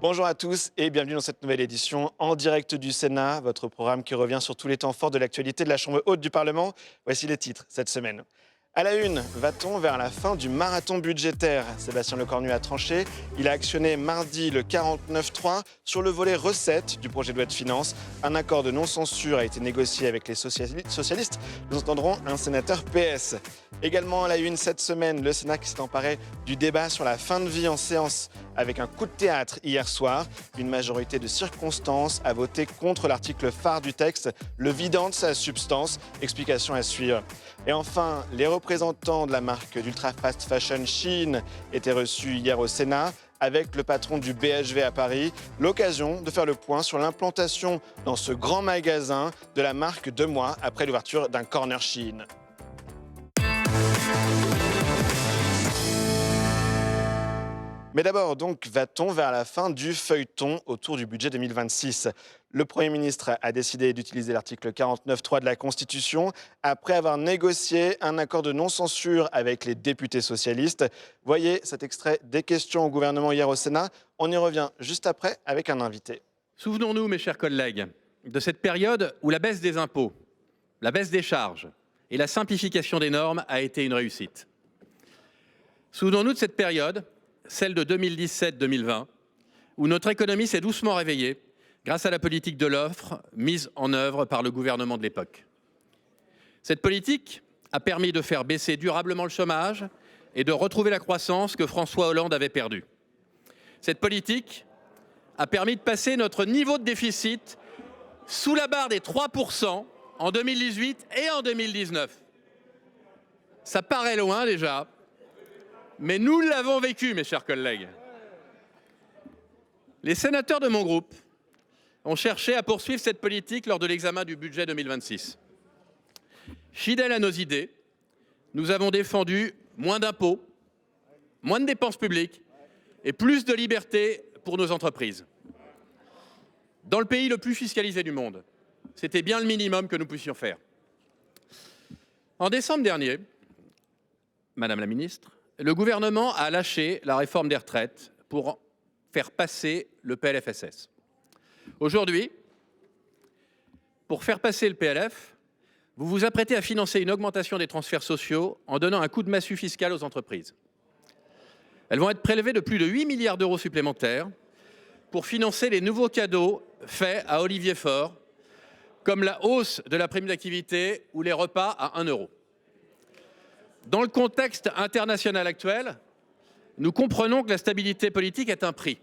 Bonjour à tous et bienvenue dans cette nouvelle édition en direct du Sénat, votre programme qui revient sur tous les temps forts de l'actualité de la Chambre haute du Parlement. Voici les titres cette semaine. À la une, va-t-on vers la fin du marathon budgétaire? Sébastien Lecornu a tranché. Il a actionné mardi le 49.3 sur le volet recettes du projet de loi de finances. Un accord de non-censure a été négocié avec les socialistes. Nous entendrons un sénateur PS. Également à la une cette semaine, le Sénat qui s'est emparé du débat sur la fin de vie en séance avec un coup de théâtre hier soir. Une majorité de circonstances a voté contre l'article phare du texte, le vidant de sa substance. Explication à suivre. Et enfin, les représentants de la marque d'ultra fast fashion Shein étaient reçus hier au Sénat avec le patron du BHV à Paris. L'occasion de faire le point sur l'implantation dans ce grand magasin de la marque 2 mois après l'ouverture d'un corner Shein. Mais d'abord, donc, va-t-on vers la fin du feuilleton autour du budget 2026 ? Le Premier ministre a décidé d'utiliser l'article 49.3 de la Constitution après avoir négocié un accord de non-censure avec les députés socialistes. Voyez cet extrait des questions au gouvernement hier au Sénat. On y revient juste après avec un invité. Souvenons-nous, mes chers collègues, de cette période où la baisse des impôts, la baisse des charges et la simplification des normes a été une réussite. Souvenons-nous de cette période, celle de 2017-2020, où notre économie s'est doucement réveillée grâce à la politique de l'offre mise en œuvre par le gouvernement de l'époque. Cette politique a permis de faire baisser durablement le chômage et de retrouver la croissance que François Hollande avait perdue. Cette politique a permis de passer notre niveau de déficit sous la barre des 3% en 2018 et en 2019. Ça paraît loin déjà, mais nous l'avons vécu, mes chers collègues. Les sénateurs de mon groupe ont cherché à poursuivre cette politique lors de l'examen du budget 2026. Fidèles à nos idées, nous avons défendu moins d'impôts, moins de dépenses publiques et plus de liberté pour nos entreprises. Dans le pays le plus fiscalisé du monde, c'était bien le minimum que nous puissions faire. En décembre dernier, Madame la ministre, le gouvernement a lâché la réforme des retraites pour faire passer le PLFSS. Aujourd'hui, pour faire passer le PLF, vous vous apprêtez à financer une augmentation des transferts sociaux en donnant un coup de massue fiscal aux entreprises. Elles vont être prélevées de plus de 8 milliards d'euros supplémentaires pour financer les nouveaux cadeaux faits à Olivier Faure, comme la hausse de la prime d'activité ou les repas à 1 euro. Dans le contexte international actuel, nous comprenons que la stabilité politique est un prix.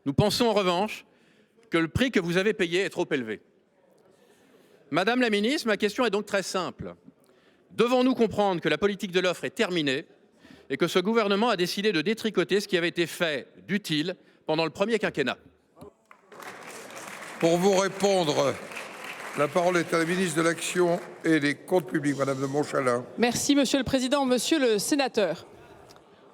Nous pensons en revanche que le prix que vous avez payé est trop élevé. Madame la ministre, ma question est donc très simple. Devons-nous comprendre que la politique de l'offre est terminée et que ce gouvernement a décidé de détricoter ce qui avait été fait d'utile pendant le premier quinquennat? Pour vous répondre, la parole est à la ministre de l'Action et des Comptes publics, Madame de Montchalin. Merci, Monsieur le Président. Monsieur le Sénateur,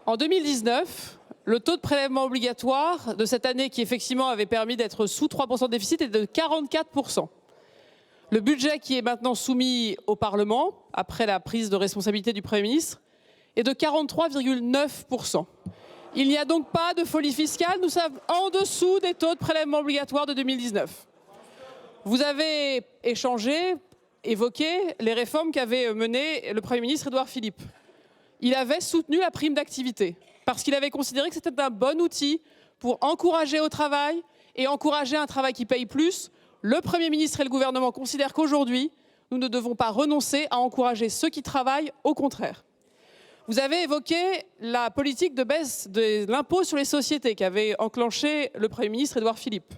en 2019, le taux de prélèvement obligatoire de cette année, qui effectivement avait permis d'être sous 3% de déficit, est de 44%. Le budget qui est maintenant soumis au Parlement, après la prise de responsabilité du Premier ministre, est de 43,9%. Il n'y a donc pas de folie fiscale, nous sommes en dessous des taux de prélèvement obligatoire de 2019. Vous avez évoqué les réformes qu'avait menées le Premier ministre Édouard Philippe. Il avait soutenu la prime d'activité parce qu'il avait considéré que c'était un bon outil pour encourager au travail et encourager un travail qui paye plus. Le Premier ministre et le gouvernement considèrent qu'aujourd'hui, nous ne devons pas renoncer à encourager ceux qui travaillent, au contraire. Vous avez évoqué la politique de baisse de l'impôt sur les sociétés qu'avait enclenché le Premier ministre Édouard Philippe.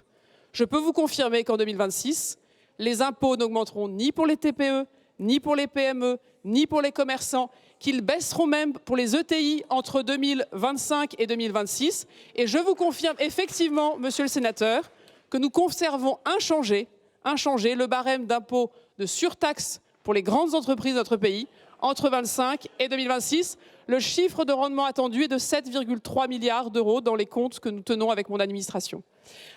Je peux vous confirmer qu'en 2026, les impôts n'augmenteront ni pour les TPE, ni pour les PME, ni pour les commerçants, qu'ils baisseront même pour les ETI entre 2025 et 2026. Et je vous confirme effectivement, Monsieur le Sénateur, que nous conservons inchangé le barème d'impôt de surtaxe pour les grandes entreprises de notre pays entre 2025 et 2026. Le chiffre de rendement attendu est de 7,3 milliards d'euros dans les comptes que nous tenons avec mon administration.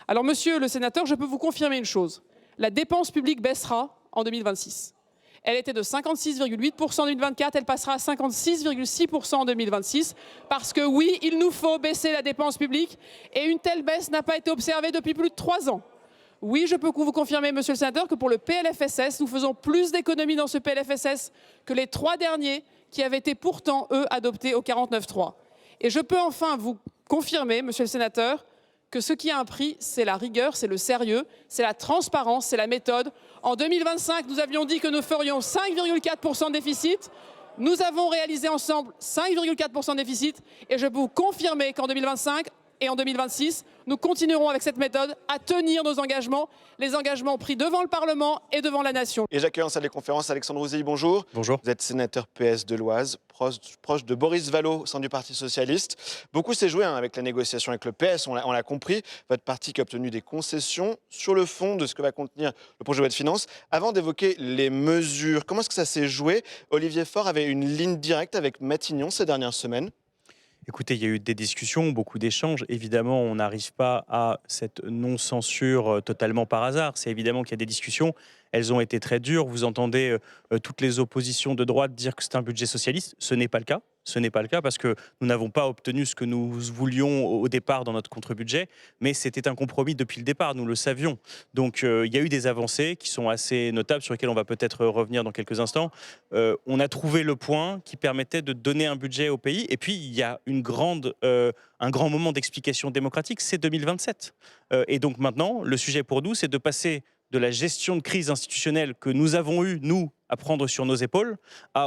Alors, Monsieur le Sénateur, je peux vous confirmer une chose. La dépense publique baissera en 2026. Elle était de 56,8% en 2024, elle passera à 56,6% en 2026. Parce que oui, il nous faut baisser la dépense publique et une telle baisse n'a pas été observée depuis plus de 3 ans. Oui, je peux vous confirmer, monsieur le sénateur, que pour le PLFSS, nous faisons plus d'économies dans ce PLFSS que les 3 derniers qui avaient été pourtant, eux, adoptés au 49.3. Et je peux enfin vous confirmer, monsieur le sénateur, que ce qui a un prix, c'est la rigueur, c'est le sérieux, c'est la transparence, c'est la méthode. En 2025, nous avions dit que nous ferions 5,4% de déficit. Nous avons réalisé ensemble 5,4% de déficit. Et je peux vous confirmer qu'en 2025 et en 2026, nous continuerons avec cette méthode à tenir nos engagements, les engagements pris devant le Parlement et devant la Nation. Et j'accueille en salle des conférences Alexandre Ouzilly, bonjour. Bonjour. Vous êtes sénateur PS de l'Oise, proche de Boris Vallaud au sein du Parti Socialiste. Beaucoup s'est joué avec la négociation avec le PS, on l'a compris. Votre parti qui a obtenu des concessions sur le fond de ce que va contenir le projet de loi de finances. Avant d'évoquer les mesures, comment est-ce que ça s'est joué? Olivier Faure avait une ligne directe avec Matignon ces dernières semaines. Écoutez, il y a eu des discussions, beaucoup d'échanges. Évidemment, on n'arrive pas à cette non-censure totalement par hasard. C'est évidemment qu'il y a des discussions. Elles ont été très dures. Vous entendez toutes les oppositions de droite dire que c'est un budget socialiste. Ce n'est pas le cas. Ce n'est pas le cas parce que nous n'avons pas obtenu ce que nous voulions au départ dans notre contre-budget, mais c'était un compromis depuis le départ, nous le savions. Donc il y a eu des avancées qui sont assez notables, sur lesquelles on va peut-être revenir dans quelques instants. On a trouvé le point qui permettait de donner un budget au pays, et puis il y a un grand moment d'explication démocratique, c'est 2027. Et donc maintenant, le sujet pour nous, c'est de passer de la gestion de crise institutionnelle que nous avons eu, nous, à prendre sur nos épaules,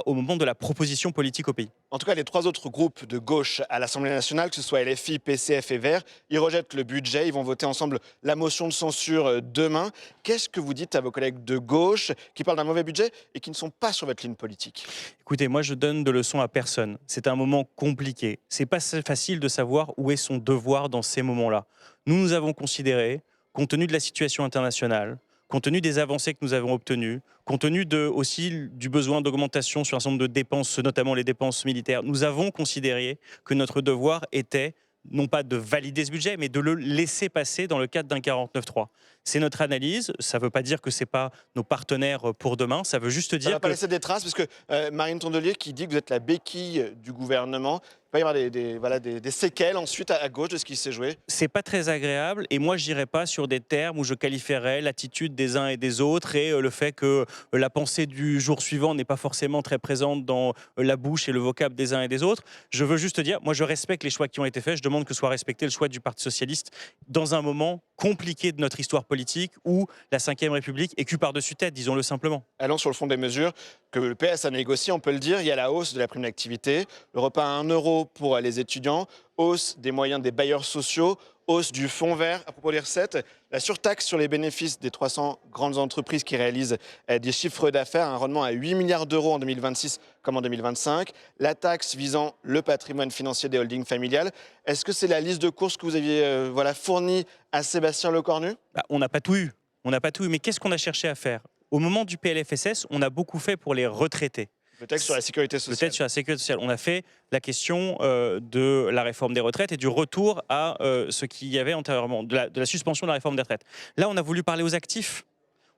au moment de la proposition politique au pays. En tout cas, les 3 autres groupes de gauche à l'Assemblée nationale, que ce soit LFI, PCF et Verts, ils rejettent le budget, ils vont voter ensemble la motion de censure demain. Qu'est-ce que vous dites à vos collègues de gauche qui parlent d'un mauvais budget et qui ne sont pas sur votre ligne politique? Écoutez, moi je donne de leçons à personne. C'est un moment compliqué. C'est pas facile de savoir où est son devoir dans ces moments-là. Nous avons considéré, compte tenu de la situation internationale, compte tenu des avancées que nous avons obtenues, compte tenu aussi du besoin d'augmentation sur un certain nombre de dépenses, notamment les dépenses militaires, nous avons considéré que notre devoir était non pas de valider ce budget, mais de le laisser passer dans le cadre d'un 49.3. C'est notre analyse. Ça ne veut pas dire que ce n'est pas nos partenaires pour demain. Ça veut juste dire ça va pas laisser des traces, parce que Marine Tondelier qui dit que vous êtes la béquille du gouvernement, il va y avoir des séquelles ensuite à gauche de ce qui s'est joué. C'est pas très agréable, et moi je n'irai pas sur des termes où je qualifierais l'attitude des uns et des autres et le fait que la pensée du jour suivant n'est pas forcément très présente dans la bouche et le vocable des uns et des autres. Je veux juste dire, moi je respecte les choix qui ont été faits, je demande que soit respecté le choix du Parti Socialiste dans un moment compliqué de notre histoire politique où la Ve République est cul par-dessus tête, disons-le simplement. Allons sur le fond des mesures que le PS a négociées, on peut le dire. Il y a la hausse de la prime d'activité, le repas à 1 euro pour les étudiants, hausse des moyens des bailleurs sociaux, hausse du fonds vert. À propos des recettes, la surtaxe sur les bénéfices des 300 grandes entreprises qui réalisent des chiffres d'affaires, un rendement à 8 milliards d'euros en 2026 comme en 2025. La taxe visant le patrimoine financier des holdings familiales. Est-ce que c'est la liste de courses que vous aviez fournie à Sébastien Lecornu? On n'a pas tout eu. On n'a pas tout eu. Mais qu'est-ce qu'on a cherché à faire? Au moment du PLFSS, on a beaucoup fait pour les retraités. Le texte sur la sécurité sociale. Le texte sur la sécurité sociale. On a fait la question de la réforme des retraites et du retour à ce qu'il y avait antérieurement, de la suspension de la réforme des retraites. Là, on a voulu parler aux actifs.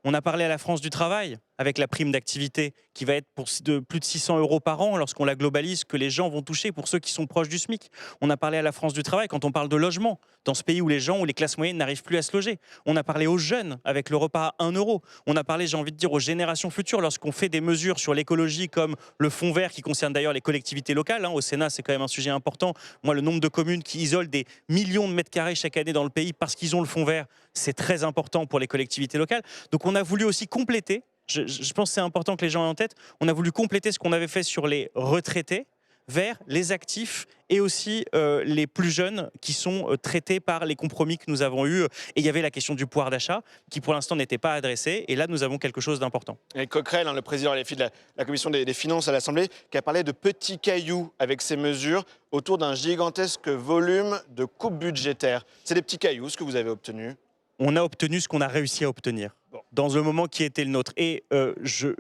On a parlé à la France du travail avec la prime d'activité qui va être de plus de 600 € par an lorsqu'on la globalise, que les gens vont toucher pour ceux qui sont proches du SMIC. On a parlé à la France du travail quand on parle de logement, dans ce pays où les classes moyennes n'arrivent plus à se loger. On a parlé aux jeunes avec le repas à 1 euro. On a parlé, j'ai envie de dire, aux générations futures lorsqu'on fait des mesures sur l'écologie comme le fonds vert qui concerne d'ailleurs les collectivités locales. Au Sénat, c'est quand même un sujet important. Moi, le nombre de communes qui isolent des millions de mètres carrés chaque année dans le pays parce qu'ils ont le fonds vert, c'est très important pour les collectivités locales. Donc on a voulu aussi compléter. Je pense que c'est important que les gens aient en tête. On a voulu compléter ce qu'on avait fait sur les retraités vers les actifs et aussi les plus jeunes qui sont traités par les compromis que nous avons eus. Et il y avait la question du pouvoir d'achat qui pour l'instant n'était pas adressée. Et là, nous avons quelque chose d'important. Et Coquerel, le président LFI de la commission des finances à l'Assemblée, qui a parlé de petits cailloux avec ces mesures autour d'un gigantesque volume de coupes budgétaires. C'est des petits cailloux, ce que vous avez obtenu? On a obtenu ce qu'on a réussi à obtenir dans le moment qui était le nôtre. Et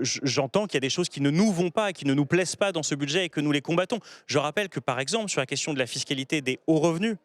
j'entends qu'il y a des choses qui ne nous vont pas, qui ne nous plaisent pas dans ce budget et que nous les combattons. Je rappelle que, par exemple, sur la question de la fiscalité des hauts revenus,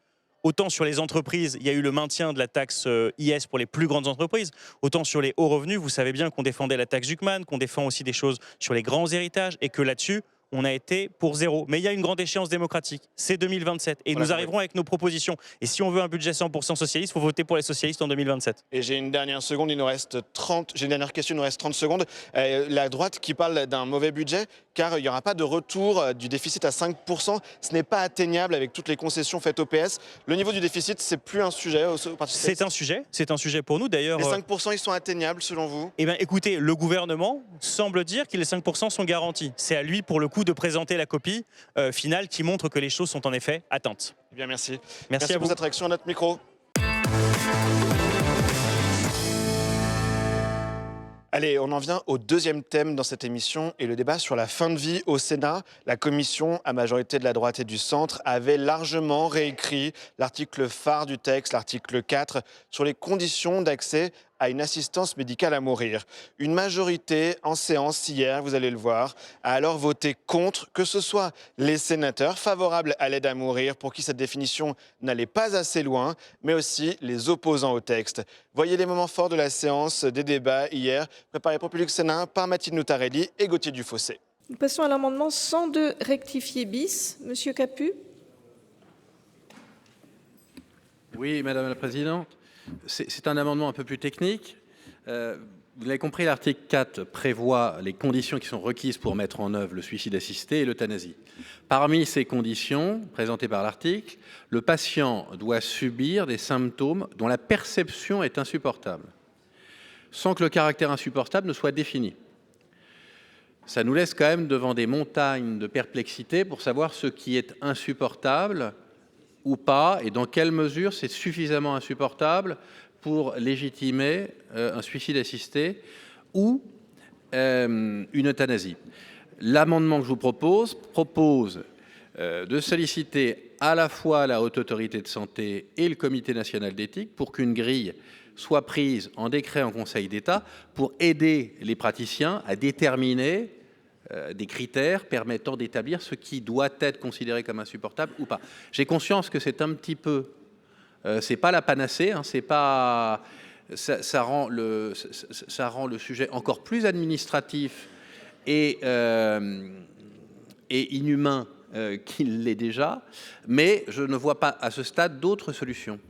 Autant sur les entreprises, il y a eu le maintien de la taxe IS pour les plus grandes entreprises, autant sur les hauts revenus, vous savez bien qu'on défendait la taxe Zuckman, qu'on défend aussi des choses sur les grands héritages, et que là-dessus, on a été pour zéro. Mais il y a une grande échéance démocratique, c'est 2027. Et nous arriverons avec nos propositions. Et si on veut un budget 100% socialiste, il faut voter pour les socialistes en 2027. Et j'ai une dernière seconde, il nous reste 30. J'ai une dernière question, il nous reste 30 secondes. La droite qui parle d'un mauvais budget, car il n'y aura pas de retour du déficit à 5%. Ce n'est pas atteignable avec toutes les concessions faites au PS. Le niveau du déficit, c'est plus un sujet au Parti socialiste. C'est un sujet pour nous d'ailleurs. Les 5%, ils sont atteignables selon vous? Eh bien écoutez, le gouvernement semble dire que les 5% sont garantis. C'est à lui pour le coup de présenter la copie finale qui montre que les choses sont en effet atteintes. Eh bien, merci. Merci à pour vous. cette réaction à notre micro. Allez, on en vient au deuxième thème dans cette émission et le débat sur la fin de vie au Sénat. La commission, à majorité de la droite et du centre, avait largement réécrit l'article phare du texte, l'article 4, sur les conditions d'accès à une assistance médicale à mourir. Une majorité en séance hier, vous allez le voir, a alors voté contre, que ce soit les sénateurs favorables à l'aide à mourir, pour qui cette définition n'allait pas assez loin, mais aussi les opposants au texte. Voyez les moments forts de la séance des débats hier, préparés pour Public Sénat par Mathilde Noutarelli et Gauthier Dufossé. Nous passons à l'amendement 102 rectifié bis. Monsieur Capu. Oui, Madame la Présidente. C'est un amendement un peu plus technique. Vous l'avez compris, l'article 4 prévoit les conditions qui sont requises pour mettre en œuvre le suicide assisté et l'euthanasie. Parmi ces conditions présentées par l'article, le patient doit subir des symptômes dont la perception est insupportable, sans que le caractère insupportable ne soit défini. Ça nous laisse quand même devant des montagnes de perplexité pour savoir ce qui est insupportable ou pas, et dans quelle mesure c'est suffisamment insupportable pour légitimer un suicide assisté ou une euthanasie. L'amendement que je vous propose de solliciter à la fois la Haute Autorité de Santé et le Comité national d'éthique pour qu'une grille soit prise en décret en Conseil d'État pour aider les praticiens à déterminer des critères permettant d'établir ce qui doit être considéré comme insupportable ou pas. J'ai conscience que c'est un petit peu, c'est pas la panacée, hein, c'est pas, ça rend le sujet encore plus administratif et inhumain qu'il l'est déjà, mais je ne vois pas à ce stade d'autres solutions.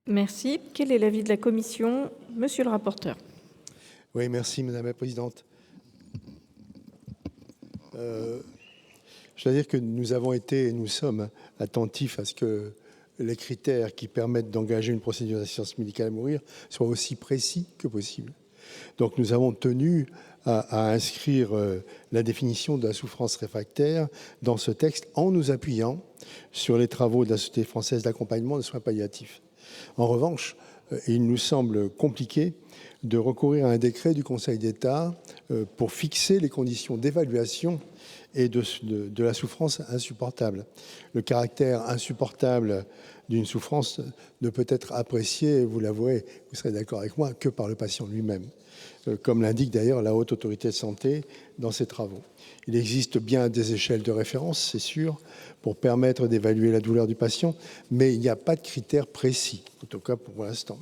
Merci. Quel est l'avis de la commission? Monsieur le rapporteur. Oui, merci Madame la Présidente. Je dois dire que nous avons été et nous sommes attentifs à ce que les critères qui permettent d'engager une procédure d'assistance médicale à mourir soient aussi précis que possible. Donc nous avons tenu à inscrire la définition de la souffrance réfractaire dans ce texte en nous appuyant sur les travaux de la Société française d'accompagnement des soins palliatifs. En revanche, il nous semble compliqué de recourir à un décret du Conseil d'État pour fixer les conditions d'évaluation et de la souffrance insupportable. Le caractère insupportable d'une souffrance ne peut être apprécié, vous l'avouerez, vous serez d'accord avec moi, que par le patient lui-même, comme l'indique d'ailleurs la Haute Autorité de Santé dans ses travaux. Il existe bien des échelles de référence, c'est sûr, pour permettre d'évaluer la douleur du patient, mais il n'y a pas de critères précis, en tout cas pour l'instant.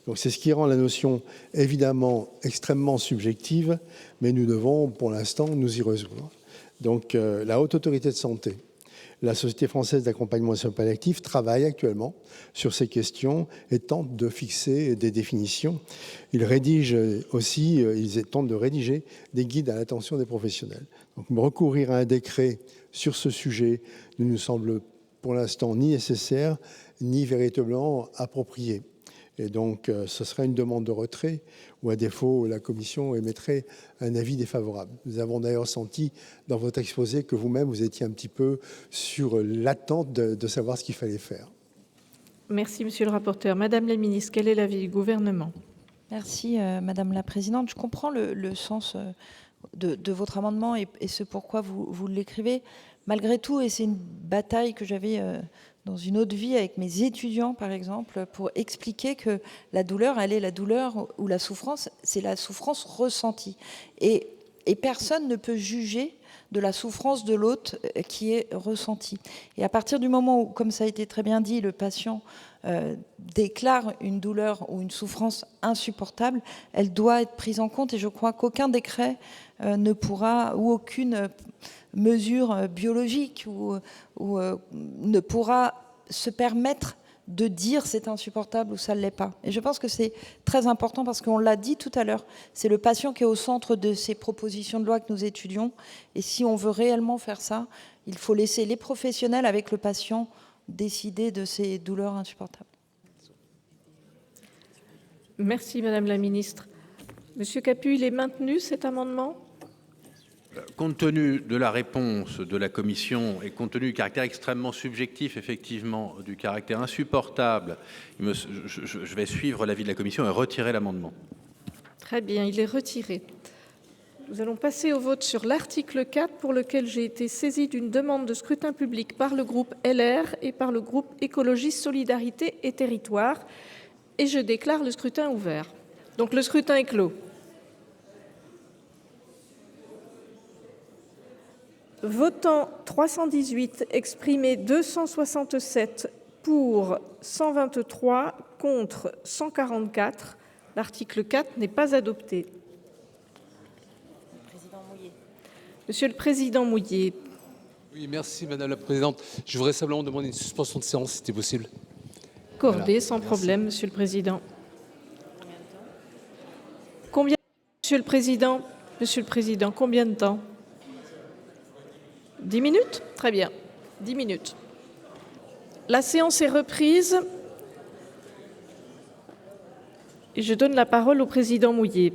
Donc c'est ce qui rend la notion évidemment extrêmement subjective, mais nous devons pour l'instant nous y résoudre. Donc la Haute Autorité de Santé, la Société française d'accompagnement des soins palliatifs travaille actuellement sur ces questions et tente de fixer des définitions. Ils rédigent aussi, ils tentent de rédiger des guides à l'attention des professionnels. Donc recourir à un décret sur ce sujet ne nous semble pour l'instant ni nécessaire ni véritablement approprié. Et donc, ce serait une demande de retrait ou à défaut, la Commission émettrait un avis défavorable. Nous avons d'ailleurs senti dans votre exposé que vous-même, vous étiez un petit peu sur l'attente de savoir ce qu'il fallait faire. Merci, monsieur le rapporteur. Madame la ministre, quel est l'avis du gouvernement? Merci, Madame la Présidente. Je comprends le sens de votre amendement et ce pourquoi vous l'écrivez. Malgré tout, et c'est une bataille que j'avais dans une autre vie avec mes étudiants, par exemple, pour expliquer que la douleur, elle est la douleur ou la souffrance, c'est la souffrance ressentie. Et et personne ne peut juger de la souffrance de l'autre qui est ressentie. Et à partir du moment où, comme ça a été très bien dit, le patient déclare une douleur ou une souffrance insupportable, elle doit être prise en compte, et je crois qu'aucun décret ne pourra, ou aucune mesure biologique ou ne pourra se permettre de dire c'est insupportable ou ça ne l'est pas. Et je pense que c'est très important parce qu'on l'a dit tout à l'heure, c'est le patient qui est au centre de ces propositions de loi que nous étudions. Et si on veut réellement faire ça, il faut laisser les professionnels avec le patient décider de ces douleurs insupportables. Merci Madame la Ministre. Monsieur Capu, il est maintenu cet amendement ? Compte tenu de la réponse de la Commission et compte tenu du caractère extrêmement subjectif, effectivement, du caractère insupportable, je vais suivre l'avis de la Commission et retirer l'amendement. Très bien, il est retiré. Nous allons passer au vote sur l'article 4 pour lequel j'ai été saisie d'une demande de scrutin public par le groupe LR et par le groupe Écologie, Solidarité et Territoires. Et je déclare le scrutin ouvert. Donc le scrutin est clos. Votant 318, exprimé 267, pour 123, contre 144. L'article 4 n'est pas adopté. Monsieur le Président Mouiller. Oui, merci Madame la Présidente. Je voudrais simplement demander une suspension de séance, si c'était possible. Accordé, Voilà. sans Merci. problème, Monsieur le Président. Combien, Monsieur le Président ? Monsieur le Président, combien de temps ? 10 minutes ? Très bien, 10 minutes. La séance est reprise. Et je donne la parole au Président Mouiller.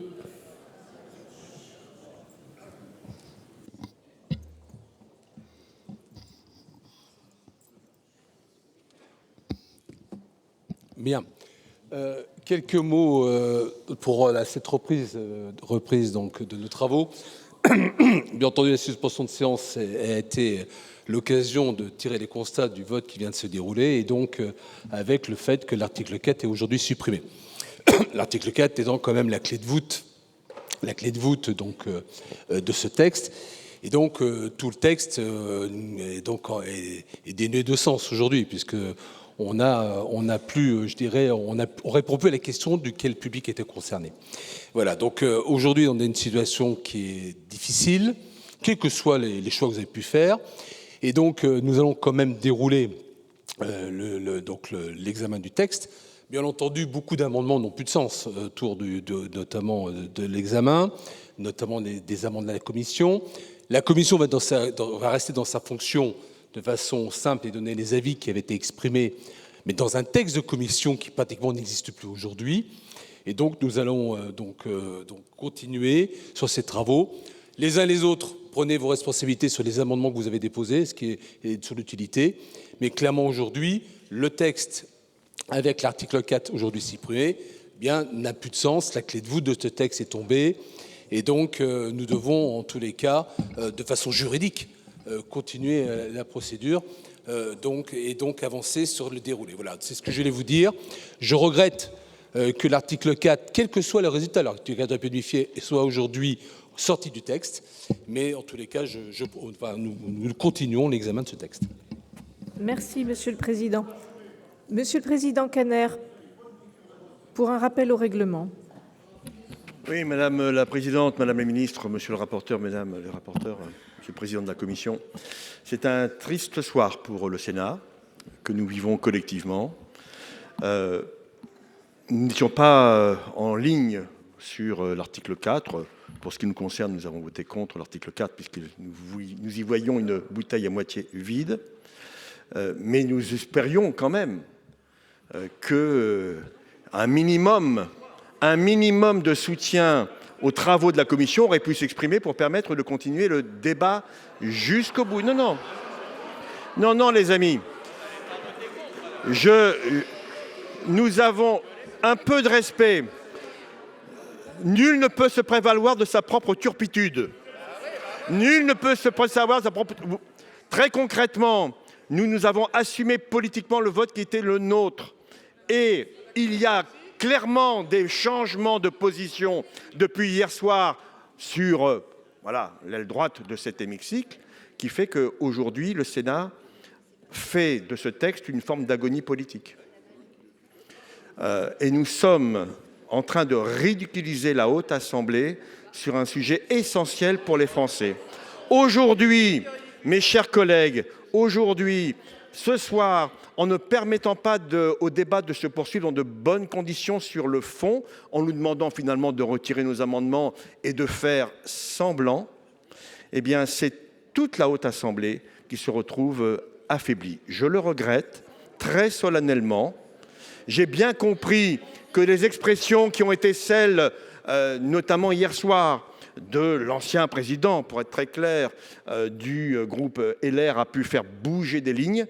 Bien. Quelques mots pour cette reprise donc, de nos travaux. Bien entendu, la suspension de séance a été l'occasion de tirer les constats du vote qui vient de se dérouler et donc avec le fait que l'article 4 est aujourd'hui supprimé. L'article 4 étant quand même la clé de voûte donc, de ce texte. Et donc, tout le texte est dénué de sens aujourd'hui, puisque on n'a plus, je dirais, on répond plus à la question de quel public était concerné. Voilà, donc aujourd'hui, on a une situation qui est difficile, quels que soient les choix que vous avez pu faire. Et donc, nous allons quand même dérouler l'examen du texte. Bien entendu, beaucoup d'amendements n'ont plus de sens autour notamment de l'examen, notamment des amendements de la Commission. La Commission va rester dans sa fonction de façon simple et donner les avis qui avaient été exprimés, mais dans un texte de commission qui pratiquement n'existe plus aujourd'hui. Et donc, nous allons donc continuer sur ces travaux. Les uns les autres, prenez vos responsabilités sur les amendements que vous avez déposés, ce qui est sur l'utilité. Mais clairement, aujourd'hui, le texte, avec l'article 4 aujourd'hui supprimé, bien, n'a plus de sens. La clé de voûte de ce texte est tombée. Et donc, nous devons, en tous les cas, de façon juridique, continuer la procédure et donc avancer sur le déroulé. Voilà, c'est ce que je voulais vous dire. Je regrette que l'article 4, quel que soit le résultat, l'article 4 modifié, soit aujourd'hui sorti du texte. Mais en tous les cas, nous continuons l'examen de ce texte. Merci, Monsieur le Président. Monsieur le Président Caner, pour un rappel au règlement. Oui, Madame la Présidente, Madame la Ministre, Monsieur le rapporteur, Mesdames les rapporteurs, Monsieur le Président de la Commission, c'est un triste soir pour le Sénat que nous vivons collectivement. Nous n'étions pas en ligne sur l'article 4. Pour ce qui nous concerne, nous avons voté contre l'article 4 puisque nous y voyons une bouteille à moitié vide. Mais nous espérions quand même qu'un minimum de soutien aux travaux de la Commission aurait pu s'exprimer pour permettre de continuer le débat jusqu'au bout. Non, les amis. Nous avons un peu de respect. Nul ne peut se prévaloir de sa propre turpitude. Nul ne peut se prévaloir de sa propre... Très concrètement, nous avons assumé politiquement le vote qui était le nôtre. Et il y a clairement des changements de position depuis hier soir sur voilà, l'aile droite de cet hémicycle, qui fait qu'aujourd'hui, le Sénat fait de ce texte une forme d'agonie politique. Et nous sommes en train de ridiculiser la Haute Assemblée sur un sujet essentiel pour les Français. Aujourd'hui, mes chers collègues, aujourd'hui, ce soir, en ne permettant pas au débat de se poursuivre dans de bonnes conditions sur le fond, en nous demandant finalement de retirer nos amendements et de faire semblant, eh bien, c'est toute la Haute Assemblée qui se retrouve affaiblie. Je le regrette très solennellement. J'ai bien compris que les expressions qui ont été celles, notamment hier soir, de l'ancien président, pour être très clair, du groupe LR a pu faire bouger des lignes.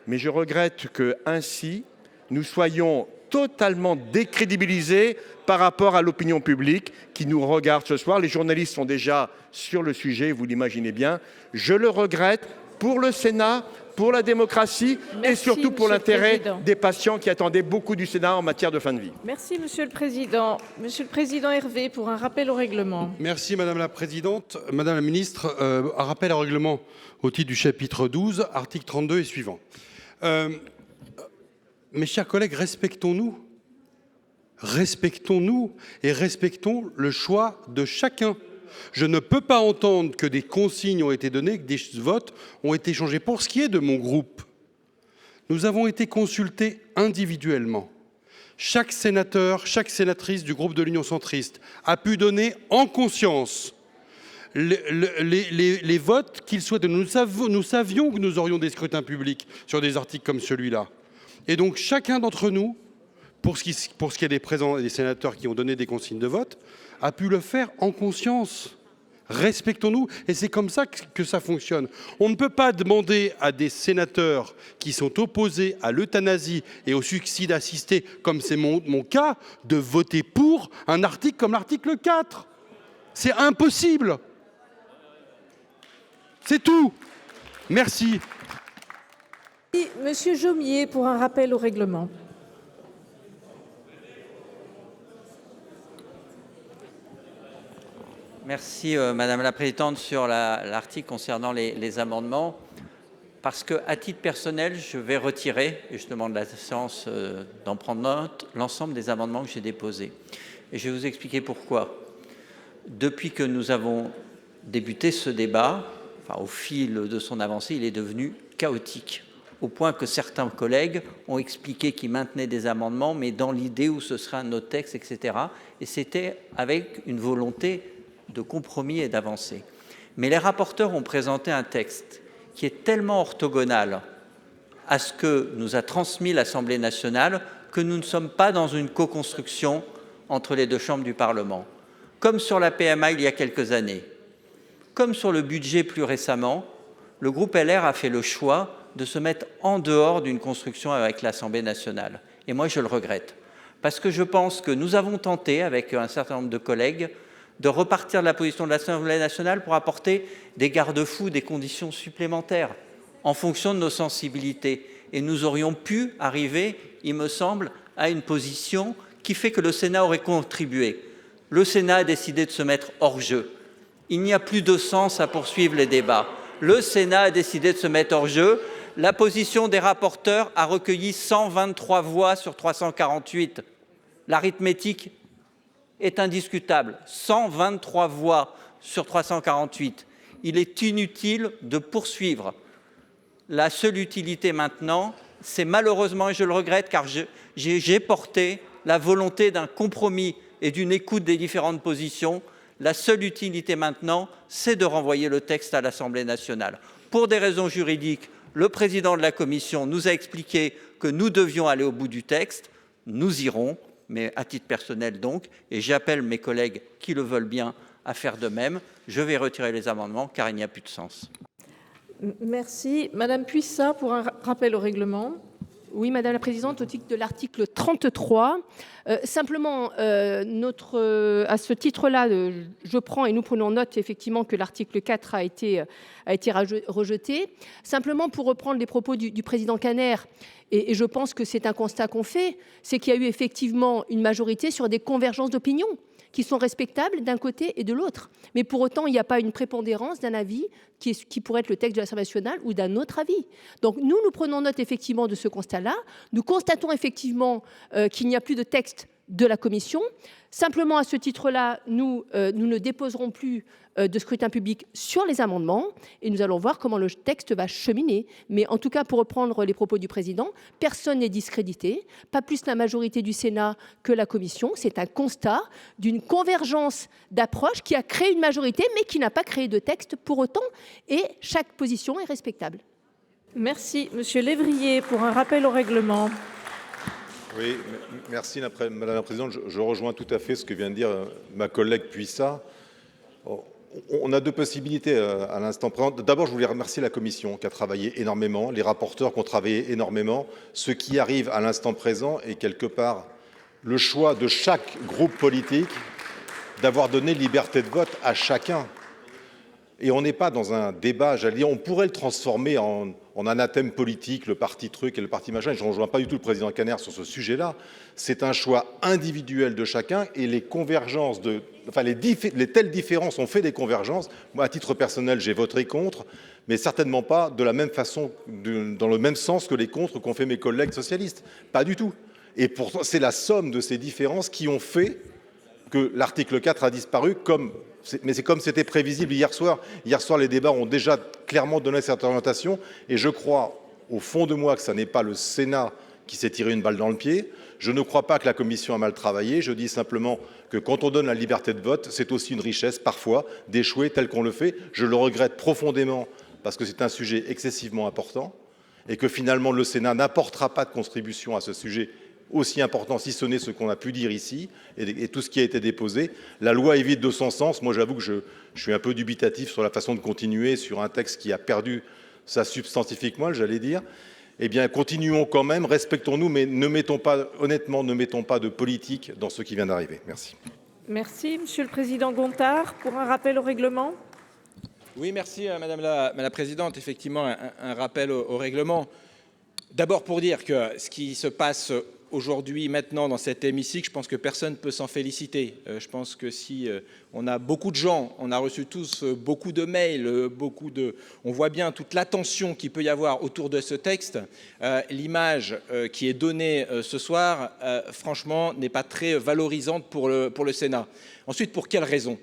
Mais je regrette qu'ainsi, nous soyons totalement décrédibilisés par rapport à l'opinion publique qui nous regarde ce soir. Les journalistes sont déjà sur le sujet, vous l'imaginez bien. Je le regrette pour le Sénat, pour la démocratie et surtout pour l'intérêt des patients qui attendaient beaucoup du Sénat en matière de fin de vie. Merci, Monsieur le Président. Monsieur le Président Hervé, pour un rappel au règlement. Merci, Madame la Présidente. Madame la Ministre, un rappel au règlement au titre du chapitre 12, article 32 et suivant. Mes chers collègues, respectons-nous. Respectons-nous et respectons le choix de chacun. Je ne peux pas entendre que des consignes ont été données, que des votes ont été changés. Pour ce qui est de mon groupe, nous avons été consultés individuellement. Chaque sénateur, chaque sénatrice du groupe de l'Union centriste a pu donner en conscience les votes qu'il souhaitait. Nous savions que nous aurions des scrutins publics sur des articles comme celui-là. Et donc chacun d'entre nous, pour ce qui est des présents et des sénateurs qui ont donné des consignes de vote, a pu le faire en conscience. Respectons-nous, et c'est comme ça que ça fonctionne. On ne peut pas demander à des sénateurs qui sont opposés à l'euthanasie et au suicide assisté, comme c'est mon cas, de voter pour un article comme l'article 4. C'est impossible. C'est tout. Merci. Monsieur Jomier, pour un rappel au règlement. Merci Madame la Présidente sur l'article concernant les amendements. Parce qu'à titre personnel, je vais retirer, et je demande la séance d'en prendre note, l'ensemble des amendements que j'ai déposés. Et je vais vous expliquer pourquoi. Depuis que nous avons débuté ce débat, au fil de son avancée, il est devenu chaotique. Au point que certains collègues ont expliqué qu'ils maintenaient des amendements, mais dans l'idée où ce serait un autre texte, etc. Et c'était avec une volonté de compromis et d'avancer. Mais les rapporteurs ont présenté un texte qui est tellement orthogonal à ce que nous a transmis l'Assemblée nationale que nous ne sommes pas dans une co-construction entre les deux chambres du Parlement. Comme sur la PMA il y a quelques années, comme sur le budget plus récemment, le groupe LR a fait le choix de se mettre en dehors d'une construction avec l'Assemblée nationale. Et moi, je le regrette. Parce que je pense que nous avons tenté, avec un certain nombre de collègues, de repartir de la position de l'Assemblée nationale pour apporter des garde-fous, des conditions supplémentaires en fonction de nos sensibilités. Et nous aurions pu arriver, il me semble, à une position qui fait que le Sénat aurait contribué. Le Sénat a décidé de se mettre hors jeu. Il n'y a plus de sens à poursuivre les débats. Le Sénat a décidé de se mettre hors jeu. La position des rapporteurs a recueilli 123 voix sur 348. L'arithmétique est indiscutable. 123 voix sur 348. Il est inutile de poursuivre. La seule utilité maintenant, c'est malheureusement, et je le regrette, car j'ai porté la volonté d'un compromis et d'une écoute des différentes positions. La seule utilité maintenant, c'est de renvoyer le texte à l'Assemblée nationale. Pour des raisons juridiques, le président de la Commission nous a expliqué que nous devions aller au bout du texte. Nous irons, mais à titre personnel donc, et j'appelle mes collègues qui le veulent bien à faire de même. Je vais retirer les amendements car il n'y a plus de sens. Merci. Madame Puissat, pour un rappel au règlement. Oui, Madame la Présidente, au titre de l'article 33, simplement, à ce titre-là, je prends et nous prenons note effectivement que l'article 4 a été rejeté. Simplement, pour reprendre les propos du président Kanner, et je pense que c'est un constat qu'on fait, c'est qu'il y a eu effectivement une majorité sur des convergences d'opinion qui sont respectables d'un côté et de l'autre. Mais pour autant, il n'y a pas une prépondérance d'un avis qui pourrait être le texte de l'Assemblée nationale ou d'un autre avis. Donc nous prenons note effectivement de ce constat-là. Nous constatons effectivement qu'il n'y a plus de texte de la Commission. Simplement, à ce titre-là, nous ne déposerons plus de scrutin public sur les amendements et nous allons voir comment le texte va cheminer. Mais en tout cas, pour reprendre les propos du Président, personne n'est discrédité, pas plus la majorité du Sénat que la Commission. C'est un constat d'une convergence d'approches qui a créé une majorité, mais qui n'a pas créé de texte pour autant, et chaque position est respectable. Merci. Monsieur Lévrier, pour un rappel au règlement. Oui, merci Madame la Présidente. Je rejoins tout à fait ce que vient de dire ma collègue Puissat. On a deux possibilités à l'instant présent. D'abord, je voulais remercier la Commission qui a travaillé énormément, les rapporteurs qui ont travaillé énormément. Ce qui arrive à l'instant présent est quelque part le choix de chaque groupe politique d'avoir donné liberté de vote à chacun. Et on n'est pas dans un débat, j'allais dire, on pourrait le transformer en anathème politique, le parti truc et le parti machin. Je ne rejoins pas du tout le président Caner sur ce sujet-là. C'est un choix individuel de chacun et les convergences, les telles différences ont fait des convergences. Moi, à titre personnel, j'ai voté contre, mais certainement pas de la même façon, dans le même sens que les contre qu'ont fait mes collègues socialistes. Pas du tout. Et pourtant, c'est la somme de ces différences qui ont fait que l'article 4 a disparu mais c'est comme c'était prévisible hier soir. Hier soir, les débats ont déjà clairement donné cette orientation. Et je crois, au fond de moi, que ce n'est pas le Sénat qui s'est tiré une balle dans le pied. Je ne crois pas que la Commission a mal travaillé. Je dis simplement que quand on donne la liberté de vote, c'est aussi une richesse, parfois, d'échouer tel qu'on le fait. Je le regrette profondément parce que c'est un sujet excessivement important et que finalement, le Sénat n'apportera pas de contribution à ce sujet aussi important, si ce n'est ce qu'on a pu dire ici, et tout ce qui a été déposé. La loi est vide de son sens. Moi, j'avoue que je suis un peu dubitatif sur la façon de continuer sur un texte qui a perdu sa substantifique moelle, j'allais dire. Eh bien, continuons quand même, respectons-nous, mais honnêtement, ne mettons pas de politique dans ce qui vient d'arriver. Merci. Merci. Monsieur le Président Gontard, pour un rappel au règlement. Oui, merci Madame la Présidente. Effectivement, un rappel au règlement. D'abord pour dire que ce qui se passe aujourd'hui, maintenant, dans cet hémicycle, je pense que personne ne peut s'en féliciter. Je pense que si on a beaucoup de gens, on a reçu tous beaucoup de mails, on voit bien toute l'attention qu'il peut y avoir autour de ce texte. L'image qui est donnée ce soir, franchement, n'est pas très valorisante pour le Sénat. Ensuite, pour quelles raisons ?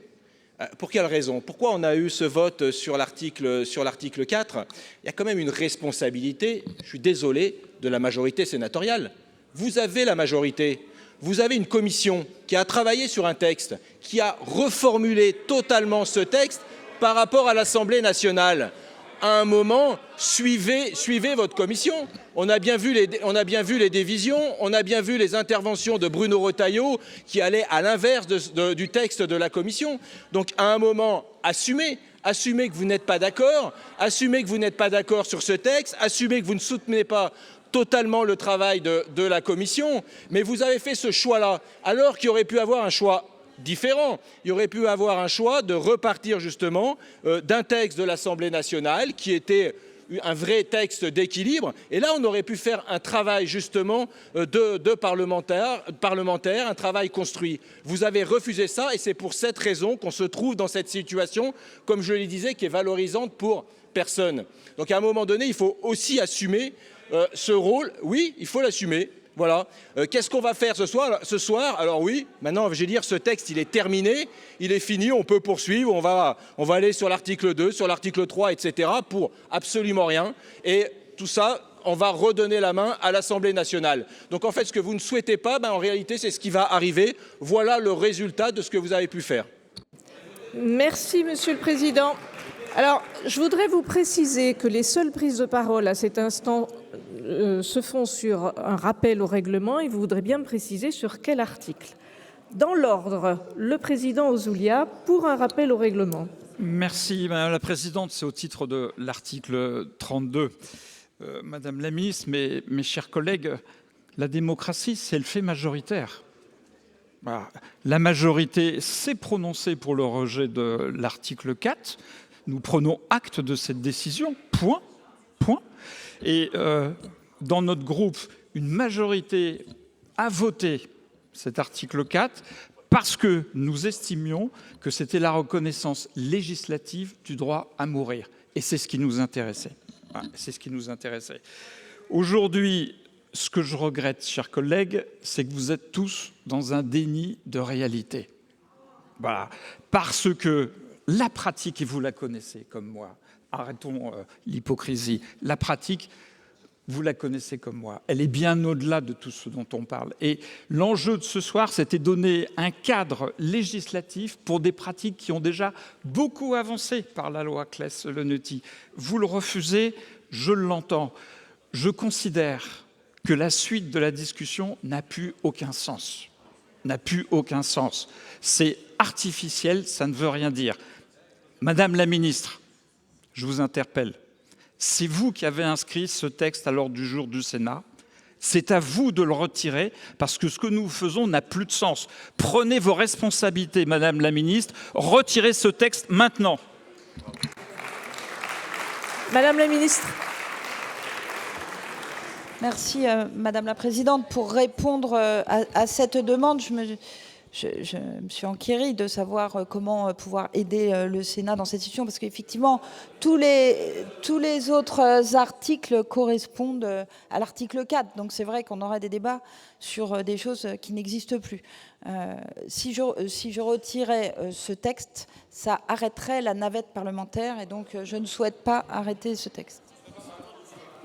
Pourquoi on a eu ce vote sur l'article 4 ? Il y a quand même une responsabilité, je suis désolé, de la majorité sénatoriale. Vous avez la majorité, vous avez une commission qui a travaillé sur un texte, qui a reformulé totalement ce texte par rapport à l'Assemblée nationale. À un moment, suivez votre commission. On a bien vu les divisions, on a bien vu les interventions de Bruno Retailleau qui allaient à l'inverse du texte de la commission. Donc à un moment, assumez que vous n'êtes pas d'accord, assumez que vous n'êtes pas d'accord sur ce texte, assumez que vous ne soutenez pas totalement le travail de la commission, mais vous avez fait ce choix-là, alors qu'il y aurait pu avoir un choix différent. Il y aurait pu avoir un choix de repartir justement d'un texte de l'Assemblée nationale qui était un vrai texte d'équilibre. Et là, on aurait pu faire un travail justement de parlementaire, un travail construit. Vous avez refusé ça et c'est pour cette raison qu'on se trouve dans cette situation, comme je le disais, qui est valorisante pour personne. Donc à un moment donné, il faut aussi assumer ce rôle. Oui, il faut l'assumer. Voilà. Qu'est-ce qu'on va faire ce soir? Alors oui, maintenant, je vais dire, ce texte, il est terminé, il est fini, on peut poursuivre, on va aller sur l'article 2, sur l'article 3, etc. pour absolument rien. Et tout ça, on va redonner la main à l'Assemblée nationale. Donc en fait, ce que vous ne souhaitez pas, en réalité, c'est ce qui va arriver. Voilà le résultat de ce que vous avez pu faire. Merci, Monsieur le Président. Alors, je voudrais vous préciser que les seules prises de parole à cet instant se font sur un rappel au règlement et vous voudrez bien me préciser sur quel article. Dans l'ordre, le président Ouzoulia pour un rappel au règlement. Merci Madame la Présidente, c'est au titre de l'article 32. Madame la Ministre, mes chers collègues, la démocratie, c'est le fait majoritaire. Voilà. La majorité s'est prononcée pour le rejet de l'article 4. Nous prenons acte de cette décision, point. Et dans notre groupe, une majorité a voté cet article 4 parce que nous estimions que c'était la reconnaissance législative du droit à mourir. Et c'est ce qui nous intéressait. C'est ce qui nous intéressait. Aujourd'hui, ce que je regrette, chers collègues, c'est que vous êtes tous dans un déni de réalité. Voilà. Parce que la pratique, et vous la connaissez comme moi, arrêtons l'hypocrisie, la pratique, vous la connaissez comme moi, elle est bien au-delà de tout ce dont on parle. Et l'enjeu de ce soir, c'était donner un cadre législatif pour des pratiques qui ont déjà beaucoup avancé par la loi Claes-Leonetti. Vous le refusez, je l'entends. Je considère que la suite de la discussion n'a plus aucun sens. N'a plus aucun sens. C'est artificiel, ça ne veut rien dire. Madame la ministre, je vous interpelle. C'est vous qui avez inscrit ce texte à l'ordre du jour du Sénat. C'est à vous de le retirer parce que ce que nous faisons n'a plus de sens. Prenez vos responsabilités, Madame la ministre. Retirez ce texte maintenant. Madame la ministre. Merci, Madame la Présidente. Pour répondre à cette demande, je me suis enquérie de savoir comment pouvoir aider le Sénat dans cette situation, parce qu'effectivement, tous les autres articles correspondent à l'article 4. Donc c'est vrai qu'on aurait des débats sur des choses qui n'existent plus. Si je retirais ce texte, ça arrêterait la navette parlementaire, et donc je ne souhaite pas arrêter ce texte.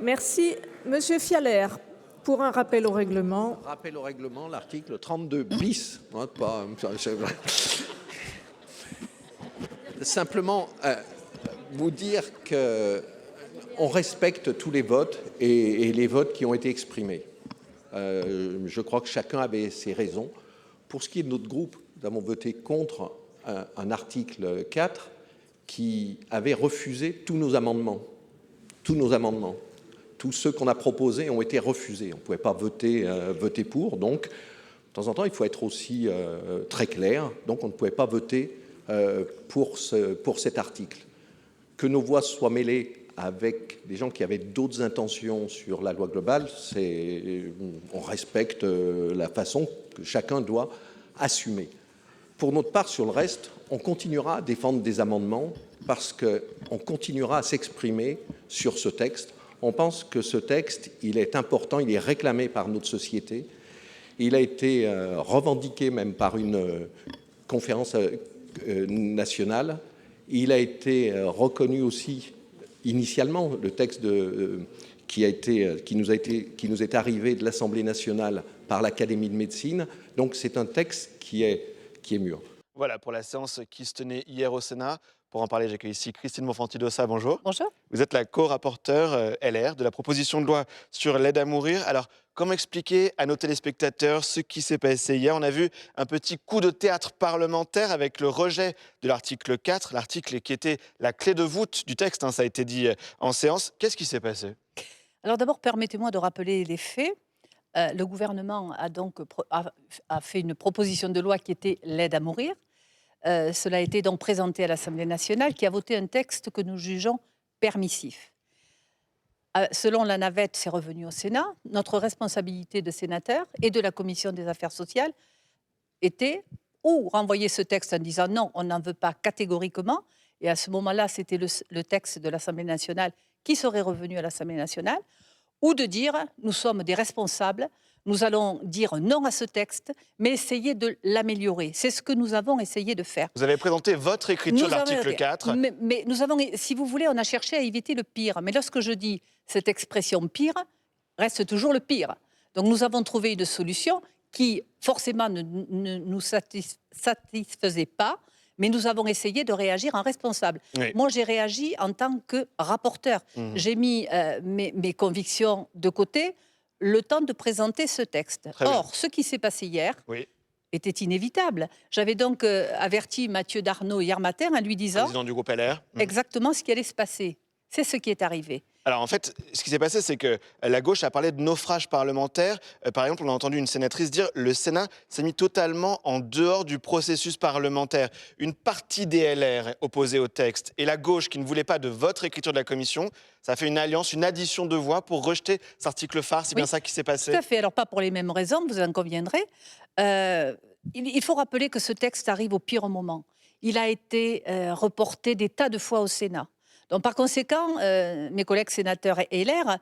Merci. Monsieur Fialaire, pour un rappel au règlement. Rappel au règlement, l'article 32 bis. Simplement, vous dire qu'on respecte tous les votes et les votes qui ont été exprimés. Je crois que chacun avait ses raisons. Pour ce qui est de notre groupe, nous avons voté contre un article 4 qui avait refusé tous nos amendements. Tous nos amendements. Tous ceux qu'on a proposés ont été refusés. On ne pouvait pas voter pour. Donc, de temps en temps, il faut être aussi très clair. Donc, on ne pouvait pas voter pour cet article. Que nos voix soient mêlées avec des gens qui avaient d'autres intentions sur la loi globale, on respecte la façon que chacun doit assumer. Pour notre part, sur le reste, on continuera à défendre des amendements parce qu'on continuera à s'exprimer sur ce texte. On pense que ce texte, il est important, il est réclamé par notre société. Il a été revendiqué même par une conférence nationale. Il a été reconnu aussi initialement, le texte qui nous est arrivé de l'Assemblée nationale par l'Académie de médecine. Donc c'est un texte qui est mûr. Voilà pour la séance qui se tenait hier au Sénat. Pour en parler, j'accueille ici Christine Bonfanti-Dossat, bonjour. Bonjour. Vous êtes la co-rapporteure LR de la proposition de loi sur l'aide à mourir. Alors, comment expliquer à nos téléspectateurs ce qui s'est passé hier? On a vu un petit coup de théâtre parlementaire avec le rejet de l'article 4, l'article qui était la clé de voûte du texte, ça a été dit en séance. Qu'est-ce qui s'est passé? Alors d'abord, permettez-moi de rappeler les faits. Le gouvernement a fait une proposition de loi qui était l'aide à mourir. Cela a été donc présenté à l'Assemblée nationale qui a voté un texte que nous jugeons permissif. Selon la navette, c'est revenu au Sénat. Notre responsabilité de sénateur et de la Commission des affaires sociales était ou renvoyer ce texte en disant non, on n'en veut pas catégoriquement. Et à ce moment-là, c'était le texte de l'Assemblée nationale qui serait revenu à l'Assemblée nationale, ou de dire nous sommes des responsables. Nous allons dire non à ce texte, mais essayer de l'améliorer. C'est ce que nous avons essayé de faire. Vous avez présenté votre écriture de l'article 4. Mais nous avons, si vous voulez, on a cherché à éviter le pire. Mais lorsque je dis cette expression pire, reste toujours le pire. Donc nous avons trouvé une solution qui, forcément, ne nous satisfaisait pas, mais nous avons essayé de réagir en responsable. Oui. Moi, j'ai réagi en tant que rapporteur. J'ai mis mes convictions de côté, le temps de présenter ce texte. Or, ce qui s'est passé hier était inévitable. J'avais donc averti Mathieu Darnaud hier matin en lui disant... Président du groupe LR. Exactement ce qui allait se passer. C'est ce qui est arrivé. Alors en fait, ce qui s'est passé, c'est que la gauche a parlé de naufrage parlementaire. Par exemple, on a entendu une sénatrice dire « le Sénat s'est mis totalement en dehors du processus parlementaire ». Une partie des LR est opposée au texte. Et la gauche, qui ne voulait pas de votre écriture de la Commission, ça a fait une alliance, une addition de voix pour rejeter cet article phare. C'est bien ça qui s'est passé? Tout à fait. Alors pas pour les mêmes raisons, vous en conviendrez. il faut rappeler que ce texte arrive au pire moment. Il a été reporté des tas de fois au Sénat. Donc, par conséquent, mes collègues sénateurs et LR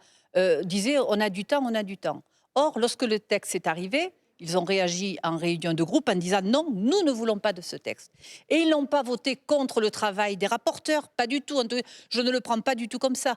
disaient on a du temps, on a du temps. Or, lorsque le texte est arrivé, ils ont réagi en réunion de groupe en disant non, nous ne voulons pas de ce texte. Et ils n'ont pas voté contre le travail des rapporteurs, pas du tout. Je ne le prends pas du tout comme ça.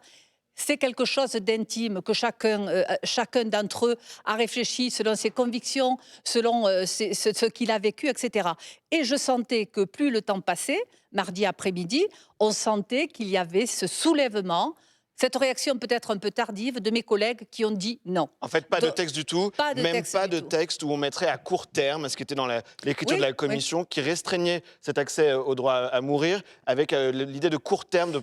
C'est quelque chose d'intime que chacun d'entre eux a réfléchi selon ses convictions, selon ce qu'il a vécu, etc. Et je sentais que plus le temps passait, mardi après-midi, on sentait qu'il y avait ce soulèvement, cette réaction peut-être un peu tardive de mes collègues qui ont dit non. En fait, pas de texte du tout, même pas de tout. texte où on mettrait à court terme, ce qui était dans l'écriture Oui, de la Commission, qui restreignait cet accès au droit à mourir, avec l'idée de court terme,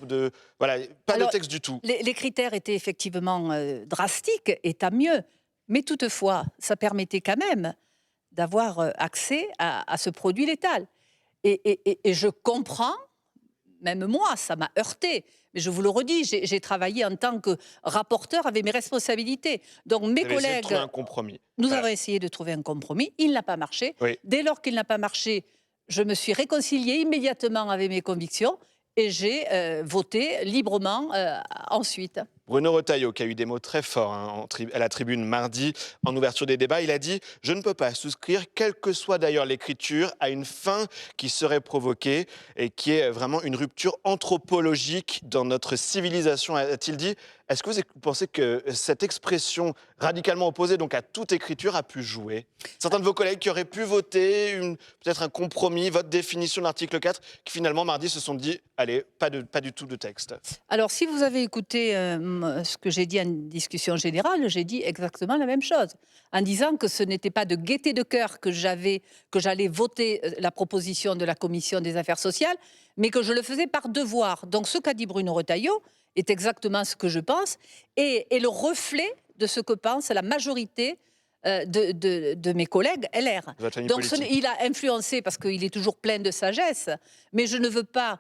voilà, pas de texte du tout. Les critères étaient effectivement drastiques, et tant mieux. Mais toutefois, ça permettait quand même d'avoir accès à ce produit létal. Et je comprends, même moi, ça m'a heurté. Mais je vous le redis, j'ai travaillé en tant que rapporteur avec mes responsabilités. Donc mes Vous avez essayé de collègues, trouver un compromis. nous avons essayé de trouver un compromis. Il n'a pas marché. Oui. Dès lors qu'il n'a pas marché, je me suis réconciliée immédiatement avec mes convictions et j'ai voté librement ensuite. Bruno Retailleau, qui a eu des mots très forts à la tribune mardi, en ouverture des débats, il a dit « Je ne peux pas souscrire, quelle que soit d'ailleurs l'écriture, à une fin qui serait provoquée et qui est vraiment une rupture anthropologique dans notre civilisation », a-t-il dit. Est-ce que vous pensez que cette expression radicalement opposée donc à toute écriture a pu jouer? Certains de vos collègues qui auraient pu voter peut-être un compromis, votre définition de l'article 4, qui finalement mardi se sont dit « Allez, pas du tout de texte ». Alors, si vous avez écouté ce que j'ai dit en discussion générale, j'ai dit exactement la même chose, en disant que ce n'était pas de gaieté de cœur que j'allais voter la proposition de la Commission des affaires sociales, mais que je le faisais par devoir. Donc, ce qu'a dit Bruno Retailleau est exactement ce que je pense, et le reflet de ce que pense la majorité de mes collègues LR. Donc, il a influencé, parce qu'il est toujours plein de sagesse, mais je ne veux pas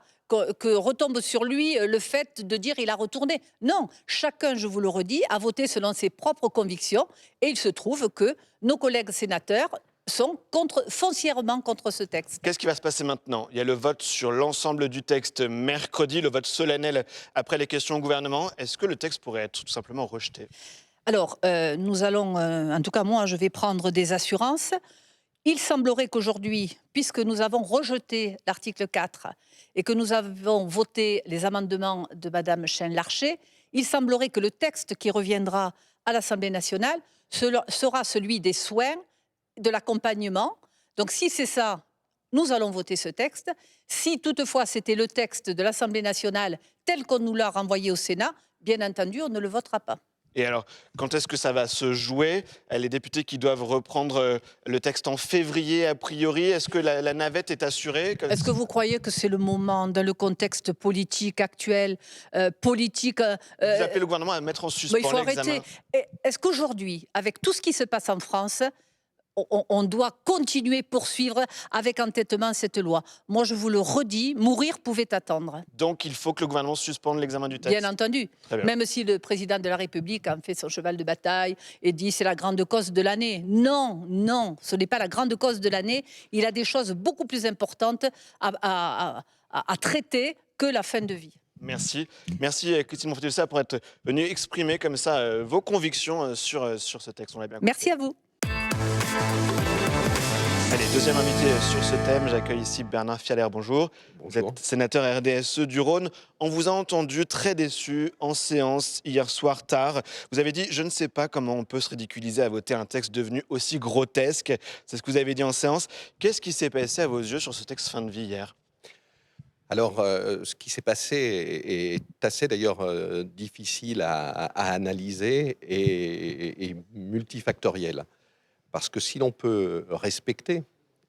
que retombe sur lui le fait de dire il a retourné. Non, chacun, je vous le redis, a voté selon ses propres convictions, et il se trouve que nos collègues sénateurs sont foncièrement contre ce texte. Qu'est-ce qui va se passer maintenant? Il y a le vote sur l'ensemble du texte mercredi, le vote solennel après les questions au gouvernement. Est-ce que le texte pourrait être tout simplement rejeté? Alors, nous allons, en tout cas moi, je vais prendre des assurances. Il semblerait qu'aujourd'hui, puisque nous avons rejeté l'article 4 et que nous avons voté les amendements de Mme Chain-Larché, il semblerait que le texte qui reviendra à l'Assemblée nationale sera celui des soins, de l'accompagnement. Donc si c'est ça, nous allons voter ce texte. Si toutefois c'était le texte de l'Assemblée nationale tel qu'on nous l'a renvoyé au Sénat, bien entendu, on ne le votera pas. Et alors, quand est-ce que ça va se jouer? Les députés qui doivent reprendre le texte en février, a priori, est-ce que la navette est assurée? Est-ce que vous croyez que c'est le moment, dans le contexte politique actuel, Vous appelez le gouvernement à mettre en suspens il faut l'examen. arrêter. Est-ce qu'aujourd'hui, avec tout ce qui se passe en France, on doit continuer, poursuivre avec entêtement cette loi? Moi, je vous le redis, mourir pouvait attendre. Donc, il faut que le gouvernement suspende l'examen du texte? Bien entendu. Très bien. Même si le président de la République en fait son cheval de bataille et dit c'est la grande cause de l'année. Non, non, ce n'est pas la grande cause de l'année. Il a des choses beaucoup plus importantes à traiter que la fin de vie. Merci. Merci Christine Monfils pour être venue exprimer comme ça vos convictions sur ce texte. On l'a bien compris. Merci à vous. Allez, deuxième invité sur ce thème, j'accueille ici Bernard Fialaire, bonjour. Vous êtes sénateur RDSE du Rhône. On vous a entendu très déçu en séance hier soir tard. Vous avez dit « Je ne sais pas comment on peut se ridiculiser à voter un texte devenu aussi grotesque ». C'est ce que vous avez dit en séance. Qu'est-ce qui s'est passé à vos yeux sur ce texte fin de vie hier? Alors, ce qui s'est passé est assez d'ailleurs difficile à analyser et multifactoriel. Parce que si l'on peut respecter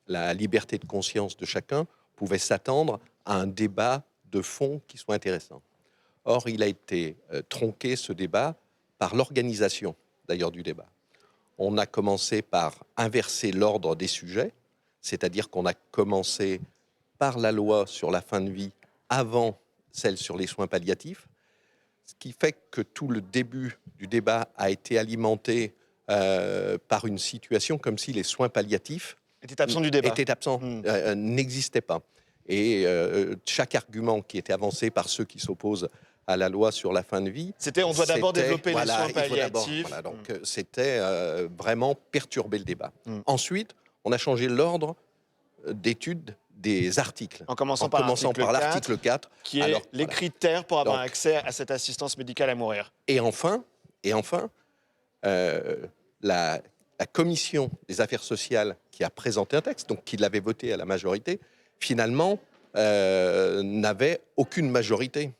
la liberté de conscience de chacun, on pouvait s'attendre à un débat de fond qui soit intéressant. Or, il a été tronqué, ce débat, par l'organisation d'ailleurs du débat. On a commencé par inverser l'ordre des sujets, c'est-à-dire qu'on a commencé par la loi sur la fin de vie avant celle sur les soins palliatifs, ce qui fait que tout le début du débat a été alimenté par une situation comme si les soins palliatifs Était absent du débat. Était absent, n'existait pas. Et chaque argument qui était avancé par ceux qui s'opposent à la loi sur la fin de vie. C'était on doit d'abord développer les soins il faut d'abord, palliatifs. voilà, donc c'était vraiment perturber le débat. Ensuite, on a changé l'ordre d'étude des articles. En commençant par l'article 4. Qui est les critères pour avoir accès à cette assistance médicale à mourir. Et enfin la commission des affaires sociales qui a présenté un texte, donc qui l'avait voté à la majorité, finalement n'avait aucune majorité.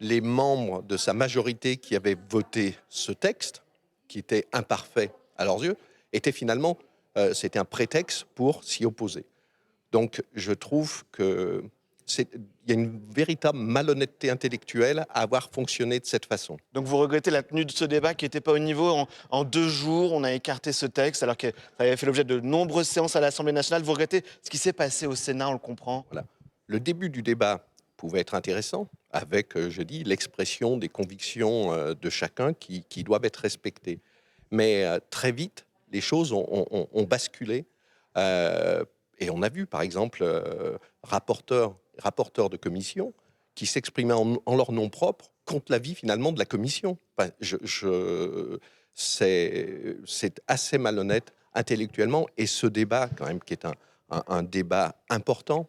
Les membres de sa majorité qui avaient voté ce texte, qui était imparfait à leurs yeux, étaient finalement, c'était un prétexte pour s'y opposer. Donc je trouve qu'il y a une véritable malhonnêteté intellectuelle à avoir fonctionné de cette façon. Donc vous regrettez la tenue de ce débat qui n'était pas au niveau. En 2 jours, on a écarté ce texte alors qu'il avait fait l'objet de nombreuses séances à l'Assemblée nationale. Vous regrettez ce qui s'est passé au Sénat, on le comprend. Voilà. Le début du débat pouvait être intéressant, avec, je dis, l'expression des convictions de chacun qui doivent être respectées. Mais très vite, les choses ont basculé. Et on a vu, par exemple, rapporteurs de commission qui s'exprimaient en leur nom propre contre l'avis, finalement, de la commission. Enfin, c'est assez malhonnête intellectuellement. Et ce débat, quand même, qui est un débat important,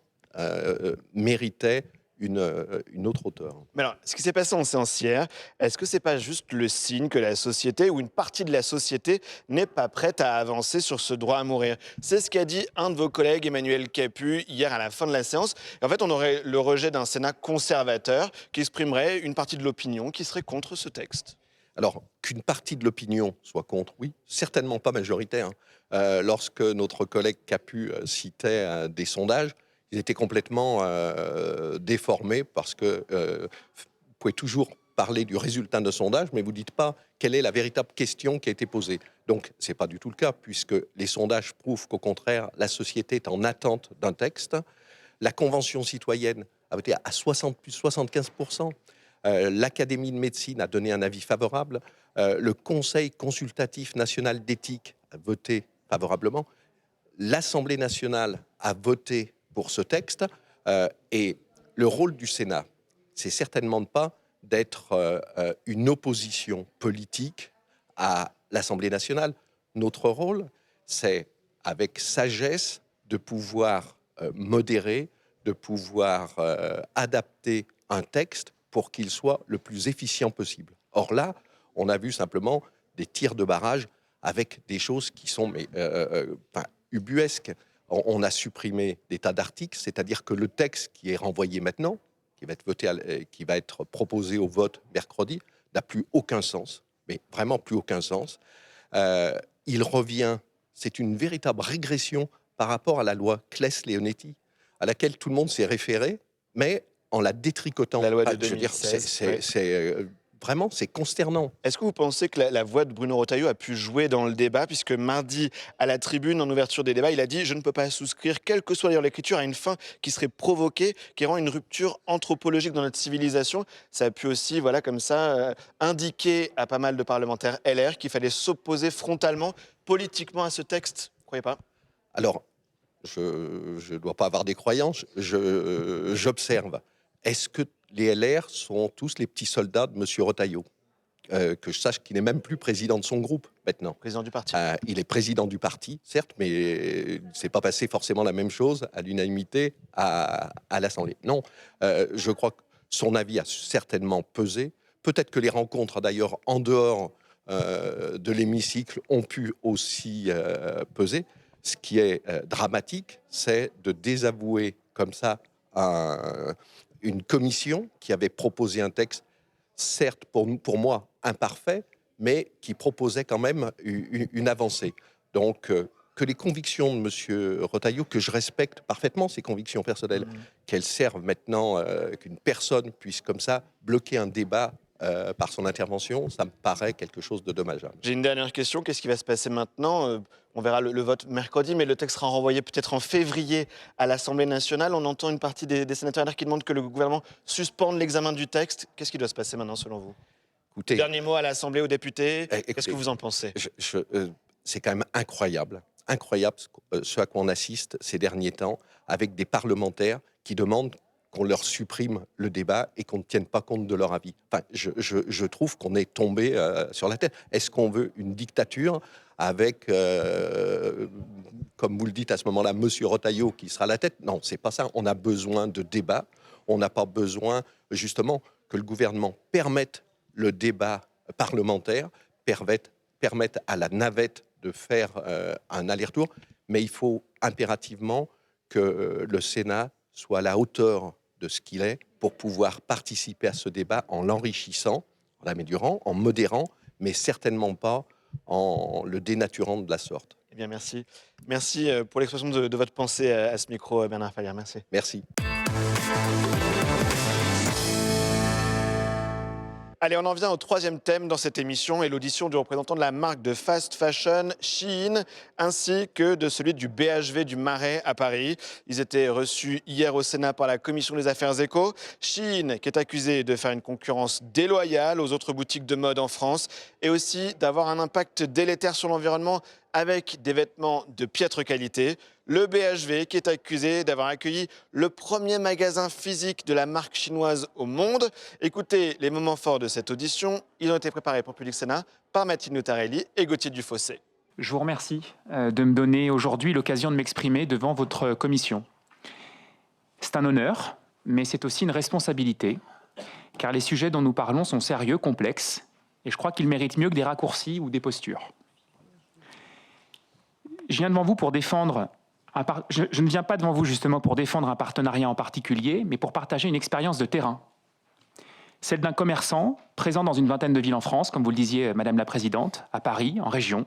méritait une autre hauteur. Mais alors, ce qui s'est passé en séance hier, est-ce que c'est pas juste le signe que la société ou une partie de la société n'est pas prête à avancer sur ce droit à mourir? C'est ce qu'a dit un de vos collègues, Emmanuel Capus, hier à la fin de la séance. Et en fait, on aurait le rejet d'un Sénat conservateur qui exprimerait une partie de l'opinion qui serait contre ce texte. Alors, qu'une partie de l'opinion soit contre, oui, certainement pas majoritaire. Lorsque notre collègue Capus citait des sondages, ils étaient complètement déformés parce que vous pouvez toujours parler du résultat de sondage, mais vous ne dites pas quelle est la véritable question qui a été posée. Donc, ce n'est pas du tout le cas, puisque les sondages prouvent qu'au contraire, la société est en attente d'un texte. La Convention citoyenne a voté à 60, plus 75%. L'Académie de médecine a donné un avis favorable. Le Conseil consultatif national d'éthique a voté favorablement. L'Assemblée nationale a voté pour ce texte, et le rôle du Sénat, c'est certainement pas d'être une opposition politique à l'Assemblée nationale. Notre rôle, c'est avec sagesse de pouvoir modérer, de pouvoir adapter un texte pour qu'il soit le plus efficient possible. Or là, on a vu simplement des tirs de barrage avec des choses qui sont ubuesques. On a supprimé des tas d'articles, c'est-à-dire que le texte qui est renvoyé maintenant, qui va être voté, qui va être proposé au vote mercredi, n'a plus aucun sens, mais vraiment plus aucun sens. Il revient, c'est une véritable régression par rapport à la loi Claes-Leonetti, à laquelle tout le monde s'est référé, mais en la détricotant. La loi de 2016. Vraiment, c'est consternant. Est-ce que vous pensez que la voix de Bruno Retailleau a pu jouer dans le débat, puisque mardi, à la tribune, en ouverture des débats, il a dit « Je ne peux pas souscrire, quelle que soit d'ailleurs l'écriture, à une fin qui serait provoquée, qui rend une rupture anthropologique dans notre civilisation ». Ça a pu aussi, voilà, comme ça, indiquer à pas mal de parlementaires LR qu'il fallait s'opposer frontalement, politiquement à ce texte. Vous ne croyez pas? Alors, je ne dois pas avoir des croyances, j'observe. Est-ce que les LR sont tous les petits soldats de M. Retailleau? Que je sache qu'il n'est même plus président de son groupe maintenant. Président du parti. Il est président du parti, certes, mais il ne s'est pas passé forcément la même chose à l'unanimité à l'Assemblée. Non, je crois que son avis a certainement pesé. Peut-être que les rencontres, d'ailleurs, en dehors de l'hémicycle, ont pu aussi peser. Ce qui est dramatique, c'est de désavouer comme ça une commission qui avait proposé un texte, certes pour moi imparfait, mais qui proposait quand même une avancée. Donc, que les convictions de M. Retailleau, que je respecte parfaitement, ses convictions personnelles, qu'elles servent maintenant, qu'une personne puisse comme ça bloquer un débat par son intervention, ça me paraît quelque chose de dommageable. J'ai une dernière question. Qu'est-ce qui va se passer maintenant? On verra le vote mercredi, mais le texte sera renvoyé peut-être en février à l'Assemblée nationale. On entend une partie des sénateurs LR qui demandent que le gouvernement suspende l'examen du texte. Qu'est-ce qui doit se passer maintenant, selon vous? Écoutez, dernier mot à l'Assemblée, aux députés. Qu'est-ce que vous en pensez? C'est quand même incroyable incroyable ce à quoi on assiste ces derniers temps avec des parlementaires qui demandent qu'on leur supprime le débat et qu'on ne tienne pas compte de leur avis. Enfin, je trouve qu'on est tombé sur la tête. Est-ce qu'on veut une dictature avec, comme vous le dites à ce moment-là, Monsieur Retailleau qui sera à la tête? Non, c'est pas ça. On a besoin de débat. On n'a pas besoin, justement, que le gouvernement permette le débat parlementaire, permette à la navette de faire un aller-retour. Mais il faut impérativement que le Sénat soit à la hauteur de ce qu'il est pour pouvoir participer à ce débat en l'enrichissant, en l'améliorant, en modérant, mais certainement pas en le dénaturant de la sorte. Eh bien, merci. Merci pour l'expression de votre pensée à ce micro, Bernard Fallière. Merci. Merci. Allez, on en vient au troisième thème dans cette émission et l'audition du représentant de la marque de fast fashion Shein ainsi que de celui du BHV du Marais à Paris. Ils étaient reçus hier au Sénat par la Commission des Affaires Éco. Shein qui est accusé de faire une concurrence déloyale aux autres boutiques de mode en France et aussi d'avoir un impact délétère sur l'environnement avec des vêtements de piètre qualité. Le BHV qui est accusé d'avoir accueilli le premier magasin physique de la marque chinoise au monde. Écoutez les moments forts de cette audition. Ils ont été préparés pour Public Sénat par Mathilde Nutarelli et Gauthier Dufossé. Je vous remercie de me donner aujourd'hui l'occasion de m'exprimer devant votre commission. C'est un honneur, mais c'est aussi une responsabilité, car les sujets dont nous parlons sont sérieux, complexes, et je crois qu'ils méritent mieux que des raccourcis ou des postures. Je viens devant vous pour défendre je ne viens pas devant vous justement pour défendre un partenariat en particulier, mais pour partager une expérience de terrain. Celle d'un commerçant présent dans une vingtaine de villes en France, comme vous le disiez, Madame la Présidente, à Paris, en région.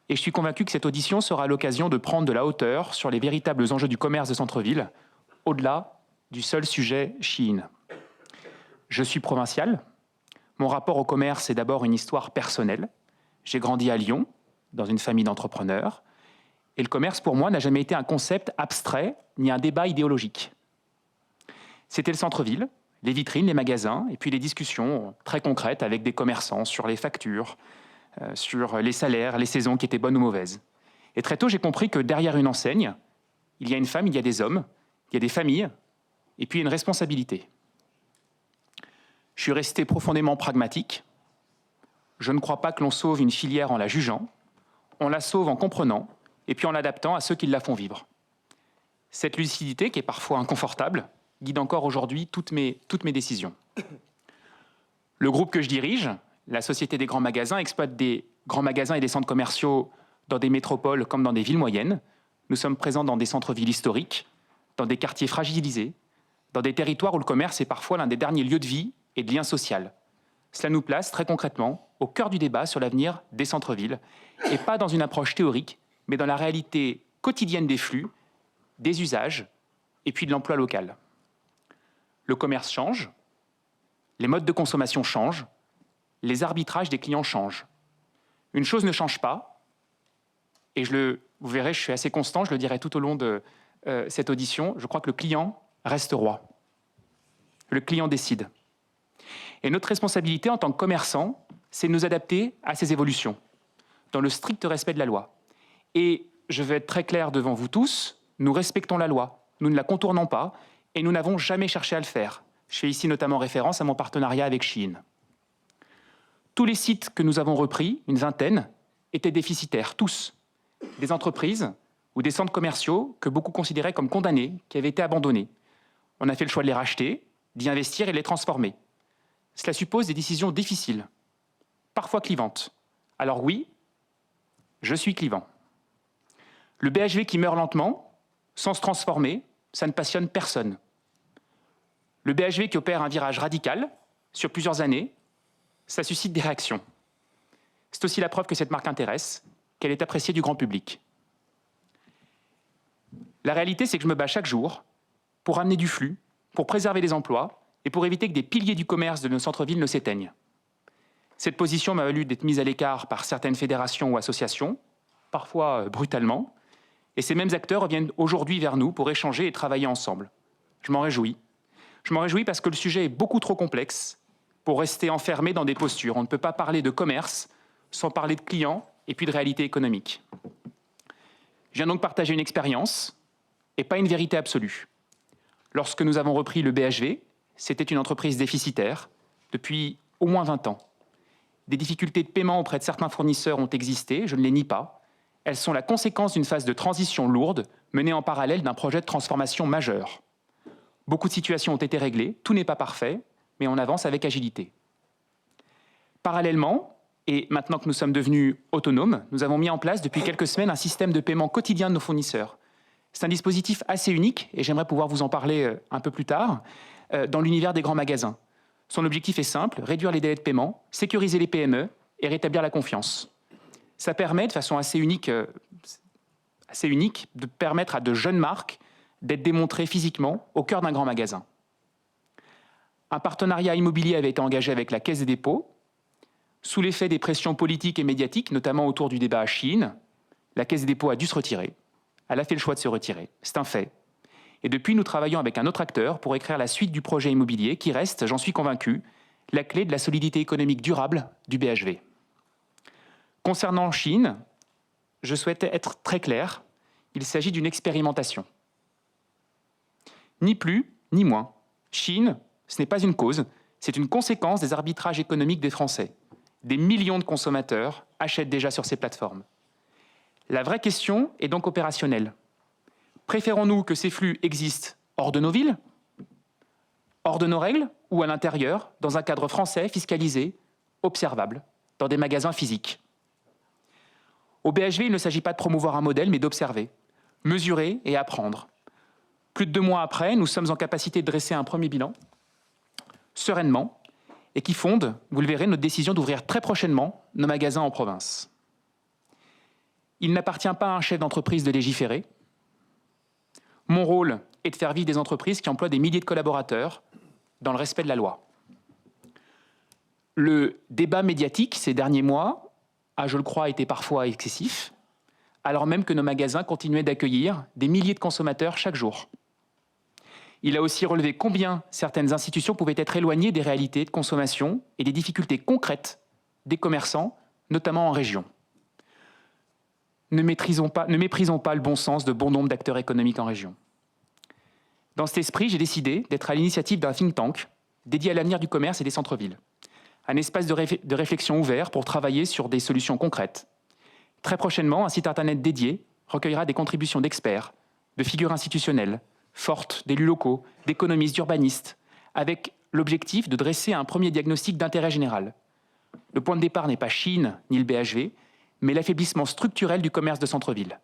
Et je suis convaincu que cette audition sera l'occasion de prendre de la hauteur sur les véritables enjeux du commerce de centre-ville, au-delà du seul sujet Shein. Je suis provincial. Mon rapport au commerce est d'abord une histoire personnelle. J'ai grandi à Lyon, dans une famille d'entrepreneurs. Et le commerce, pour moi, n'a jamais été un concept abstrait ni un débat idéologique. C'était le centre-ville, les vitrines, les magasins, et puis les discussions très concrètes avec des commerçants sur les factures, sur les salaires, les saisons qui étaient bonnes ou mauvaises. Et très tôt, j'ai compris que derrière une enseigne, il y a une femme, il y a des hommes, il y a des familles, et puis une responsabilité. Je suis resté profondément pragmatique. Je ne crois pas que l'on sauve une filière en la jugeant. On la sauve en comprenant et puis en l'adaptant à ceux qui la font vivre. Cette lucidité, qui est parfois inconfortable, guide encore aujourd'hui toutes mes décisions. Le groupe que je dirige, la Société des grands magasins, exploite des grands magasins et des centres commerciaux dans des métropoles comme dans des villes moyennes. Nous sommes présents dans des centres-villes historiques, dans des quartiers fragilisés, dans des territoires où le commerce est parfois l'un des derniers lieux de vie et de lien social. Cela nous place très concrètement au cœur du débat sur l'avenir des centres-villes, et pas dans une approche théorique, mais dans la réalité quotidienne des flux, des usages et puis de l'emploi local. Le commerce change, les modes de consommation changent, les arbitrages des clients changent. Une chose ne change pas, et vous verrez, je suis assez constant, je le dirai tout au long de cette audition, je crois que le client reste roi. Le client décide. Et notre responsabilité en tant que commerçant, c'est de nous adapter à ces évolutions, dans le strict respect de la loi. Et je vais être très clair devant vous tous, nous respectons la loi, nous ne la contournons pas et nous n'avons jamais cherché à le faire. Je fais ici notamment référence à mon partenariat avec Shein. Tous les sites que nous avons repris, une vingtaine, étaient déficitaires, tous. Des entreprises ou des centres commerciaux que beaucoup considéraient comme condamnés, qui avaient été abandonnés. On a fait le choix de les racheter, d'y investir et de les transformer. Cela suppose des décisions difficiles, parfois clivantes. Alors oui, je suis clivant. Le BHV qui meurt lentement, sans se transformer, ça ne passionne personne. Le BHV qui opère un virage radical, sur plusieurs années, ça suscite des réactions. C'est aussi la preuve que cette marque intéresse, qu'elle est appréciée du grand public. La réalité, c'est que je me bats chaque jour pour amener du flux, pour préserver les emplois et pour éviter que des piliers du commerce de nos centres-villes ne s'éteignent. Cette position m'a valu d'être mise à l'écart par certaines fédérations ou associations, parfois brutalement, et ces mêmes acteurs reviennent aujourd'hui vers nous pour échanger et travailler ensemble. Je m'en réjouis. Je m'en réjouis parce que le sujet est beaucoup trop complexe pour rester enfermé dans des postures. On ne peut pas parler de commerce sans parler de clients et puis de réalité économique. Je viens donc partager une expérience et pas une vérité absolue. Lorsque nous avons repris le BHV, c'était une entreprise déficitaire depuis au moins 20 ans. Des difficultés de paiement auprès de certains fournisseurs ont existé, je ne les nie pas. Elles sont la conséquence d'une phase de transition lourde menée en parallèle d'un projet de transformation majeur. Beaucoup de situations ont été réglées, tout n'est pas parfait, mais on avance avec agilité. Parallèlement, et maintenant que nous sommes devenus autonomes, nous avons mis en place depuis quelques semaines un système de paiement quotidien de nos fournisseurs. C'est un dispositif assez unique, et j'aimerais pouvoir vous en parler un peu plus tard, dans l'univers des grands magasins. Son objectif est simple, réduire les délais de paiement, sécuriser les PME et rétablir la confiance. Ça permet, de façon assez unique, de permettre à de jeunes marques d'être démontrées physiquement au cœur d'un grand magasin. Un partenariat immobilier avait été engagé avec la Caisse des dépôts. Sous l'effet des pressions politiques et médiatiques, notamment autour du débat à Chine, la Caisse des dépôts a dû se retirer. Elle a fait le choix de se retirer, c'est un fait. Et depuis, nous travaillons avec un autre acteur pour écrire la suite du projet immobilier qui reste, j'en suis convaincu, la clé de la solidité économique durable du BHV. Concernant Chine, je souhaitais être très clair, il s'agit d'une expérimentation. Ni plus, ni moins. Chine, ce n'est pas une cause, c'est une conséquence des arbitrages économiques des Français. Des millions de consommateurs achètent déjà sur ces plateformes. La vraie question est donc opérationnelle. Préférons-nous que ces flux existent hors de nos villes, hors de nos règles, ou à l'intérieur, dans un cadre français fiscalisé, observable, dans des magasins physiques? Au BHV, il ne s'agit pas de promouvoir un modèle, mais d'observer, mesurer et apprendre. Plus de 2 mois après, nous sommes en capacité de dresser un premier bilan, sereinement, et qui fonde, vous le verrez, notre décision d'ouvrir très prochainement nos magasins en province. Il n'appartient pas à un chef d'entreprise de légiférer. Mon rôle est de faire vivre des entreprises qui emploient des milliers de collaborateurs dans le respect de la loi. Le débat médiatique ces derniers mois a, je le crois, été parfois excessif, alors même que nos magasins continuaient d'accueillir des milliers de consommateurs chaque jour. Il a aussi relevé combien certaines institutions pouvaient être éloignées des réalités de consommation et des difficultés concrètes des commerçants, notamment en région. Ne méprisons pas le bon sens de bon nombre d'acteurs économiques en région. Dans cet esprit, j'ai décidé d'être à l'initiative d'un think tank dédié à l'avenir du commerce et des centres-villes. Un espace de réflexion ouvert pour travailler sur des solutions concrètes. Très prochainement, un site internet dédié recueillera des contributions d'experts, de figures institutionnelles, fortes, d'élus locaux, d'économistes, d'urbanistes, avec l'objectif de dresser un premier diagnostic d'intérêt général. Le point de départ n'est pas Chine ni le BHV, mais l'affaiblissement structurel du commerce de centre-ville.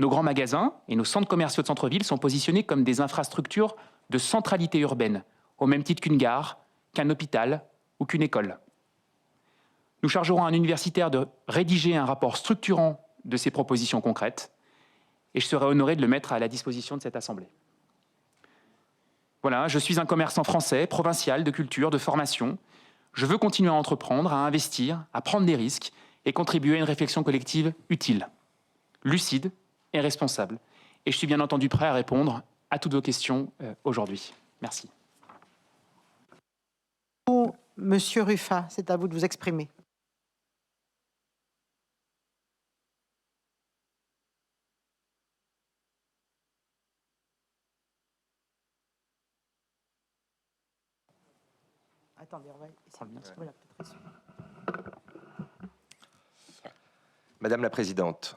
Nos grands magasins et nos centres commerciaux de centre-ville sont positionnés comme des infrastructures de centralité urbaine, au même titre qu'une gare, qu'un hôpital ou qu'une école. Nous chargerons un universitaire de rédiger un rapport structurant de ces propositions concrètes et je serai honoré de le mettre à la disposition de cette Assemblée. Voilà, je suis un commerçant français, provincial, de culture, de formation. Je veux continuer à entreprendre, à investir, à prendre des risques et contribuer à une réflexion collective utile, lucide et responsable. Et je suis bien entendu prêt à répondre à toutes vos questions aujourd'hui. Merci. Monsieur Rufin, c'est à vous de vous exprimer. Attendez, on va essayer. Madame la Présidente,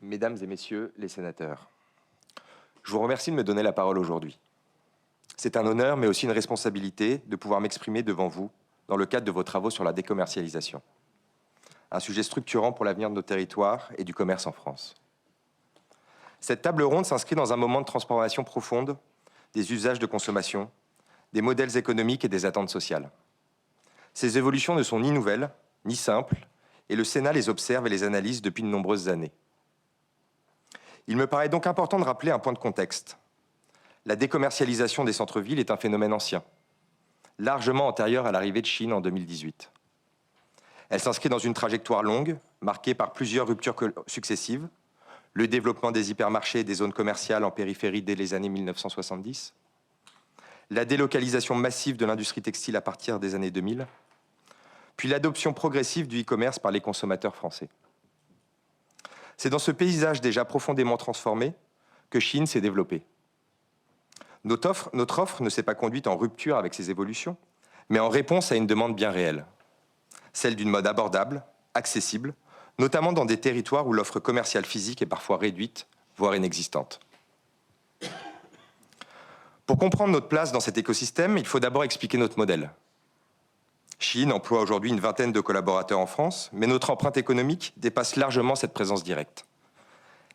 Mesdames et Messieurs les sénateurs, je vous remercie de me donner la parole aujourd'hui. C'est un honneur, mais aussi une responsabilité de pouvoir m'exprimer devant vous dans le cadre de vos travaux sur la décommercialisation. Un sujet structurant pour l'avenir de nos territoires et du commerce en France. Cette table ronde s'inscrit dans un moment de transformation profonde des usages de consommation, des modèles économiques et des attentes sociales. Ces évolutions ne sont ni nouvelles, ni simples, et le Sénat les observe et les analyse depuis de nombreuses années. Il me paraît donc important de rappeler un point de contexte. La décommercialisation des centres-villes est un phénomène ancien, largement antérieur à l'arrivée de Chine en 2018. Elle s'inscrit dans une trajectoire longue, marquée par plusieurs ruptures successives, le développement des hypermarchés et des zones commerciales en périphérie dès les années 1970, la délocalisation massive de l'industrie textile à partir des années 2000, puis l'adoption progressive du e-commerce par les consommateurs français. C'est dans ce paysage déjà profondément transformé que Shein s'est développée. Notre offre ne s'est pas conduite en rupture avec ces évolutions, mais en réponse à une demande bien réelle, celle d'une mode abordable, accessible, notamment dans des territoires où l'offre commerciale physique est parfois réduite, voire inexistante. Pour comprendre notre place dans cet écosystème, il faut d'abord expliquer notre modèle. Shein emploie aujourd'hui une vingtaine de collaborateurs en France, mais notre empreinte économique dépasse largement cette présence directe.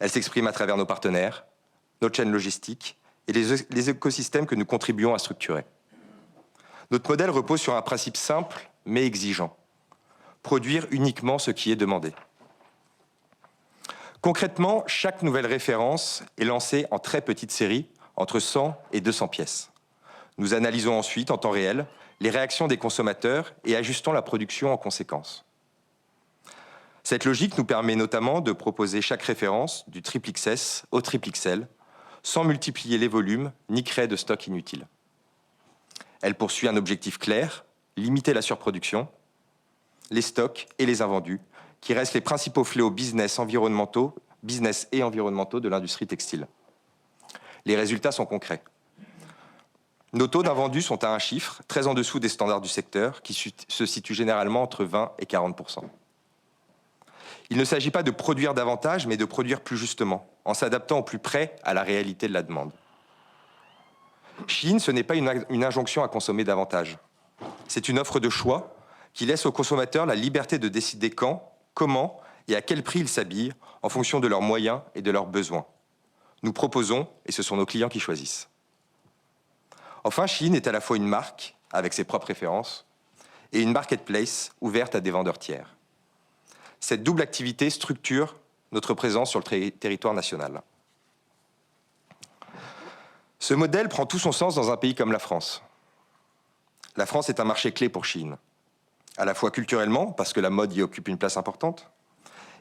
Elle s'exprime à travers nos partenaires, notre chaîne logistique et les écosystèmes que nous contribuons à structurer. Notre modèle repose sur un principe simple mais exigeant. Produire uniquement ce qui est demandé. Concrètement, chaque nouvelle référence est lancée en très petite série, entre 100 et 200 pièces. Nous analysons ensuite, en temps réel, les réactions des consommateurs et ajustons la production en conséquence. Cette logique nous permet notamment de proposer chaque référence du XXS au XXL, sans multiplier les volumes ni créer de stock inutile. Elle poursuit un objectif clair, limiter la surproduction, les stocks et les invendus, qui restent les principaux fléaux business et environnementaux de l'industrie textile. Les résultats sont concrets. Nos taux d'invendus sont à un chiffre, très en dessous des standards du secteur, qui se situent généralement entre 20 et 40%. Il ne s'agit pas de produire davantage, mais de produire plus justement, en s'adaptant au plus près à la réalité de la demande. Shein, ce n'est pas une injonction à consommer davantage. C'est une offre de choix qui laisse aux consommateurs la liberté de décider quand, comment et à quel prix ils s'habillent en fonction de leurs moyens et de leurs besoins. Nous proposons, et ce sont nos clients qui choisissent. Enfin, Shein est à la fois une marque, avec ses propres références, et une marketplace ouverte à des vendeurs tiers. Cette double activité structure notre présence sur le territoire national. Ce modèle prend tout son sens dans un pays comme la France. La France est un marché clé pour Shein, à la fois culturellement, parce que la mode y occupe une place importante,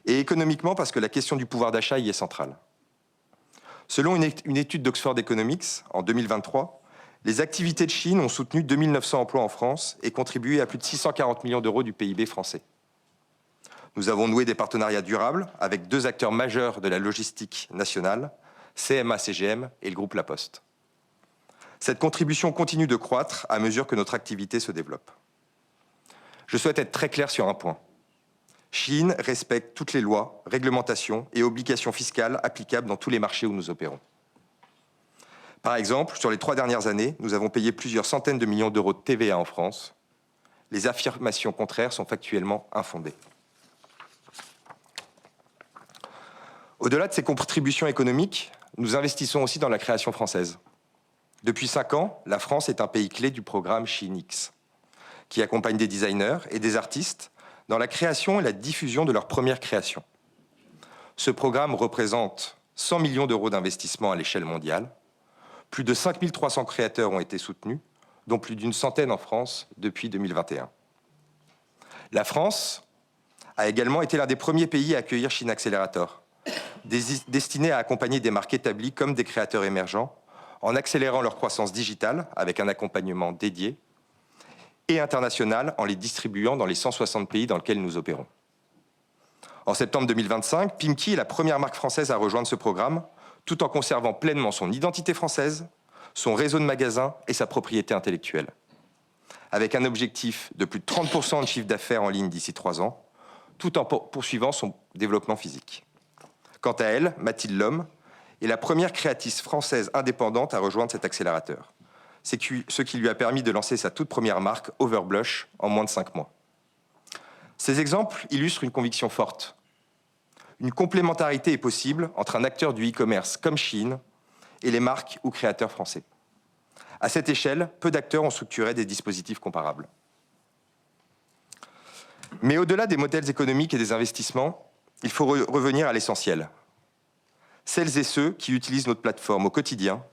et économiquement, parce que la question du pouvoir d'achat y est centrale. Selon une étude d'Oxford Economics, en 2023, les activités de Shein ont soutenu 2900 emplois en France et contribué à plus de 640 millions d'euros du PIB français. Nous avons noué des partenariats durables avec 2 acteurs majeurs de la logistique nationale, CMA-CGM et le groupe La Poste. Cette contribution continue de croître à mesure que notre activité se développe. Je souhaite être très clair sur un point. Shein respecte toutes les lois, réglementations et obligations fiscales applicables dans tous les marchés où nous opérons. Par exemple, sur les 3 dernières années, nous avons payé plusieurs centaines de millions d'euros de TVA en France. Les affirmations contraires sont factuellement infondées. Au-delà de ces contributions économiques, nous investissons aussi dans la création française. Depuis 5 ans, la France est un pays clé du programme SheinX, qui accompagne des designers et des artistes dans la création et la diffusion de leurs premières créations. Ce programme représente 100 millions d'euros d'investissement à l'échelle mondiale. Plus de 5300 créateurs ont été soutenus, dont plus d'une centaine en France depuis 2021. La France a également été l'un des premiers pays à accueillir Shein Accelerator, destiné à accompagner des marques établies comme des créateurs émergents, en accélérant leur croissance digitale avec un accompagnement dédié et international en les distribuant dans les 160 pays dans lesquels nous opérons. En septembre 2025, Pimki est la première marque française à rejoindre ce programme, tout en conservant pleinement son identité française, son réseau de magasins et sa propriété intellectuelle. Avec un objectif de plus de 30% de chiffre d'affaires en ligne d'ici 3 ans, tout en poursuivant son développement physique. Quant à elle, Mathilde Lhomme est la première créatrice française indépendante à rejoindre cet accélérateur. C'est ce qui lui a permis de lancer sa toute première marque, Overblush, en moins de 5 mois. Ces exemples illustrent une conviction forte. Une complémentarité est possible entre un acteur du e-commerce comme Shein et les marques ou créateurs français. À cette échelle, peu d'acteurs ont structuré des dispositifs comparables. Mais au-delà des modèles économiques et des investissements, il faut revenir à l'essentiel. Celles et ceux qui utilisent notre plateforme au quotidien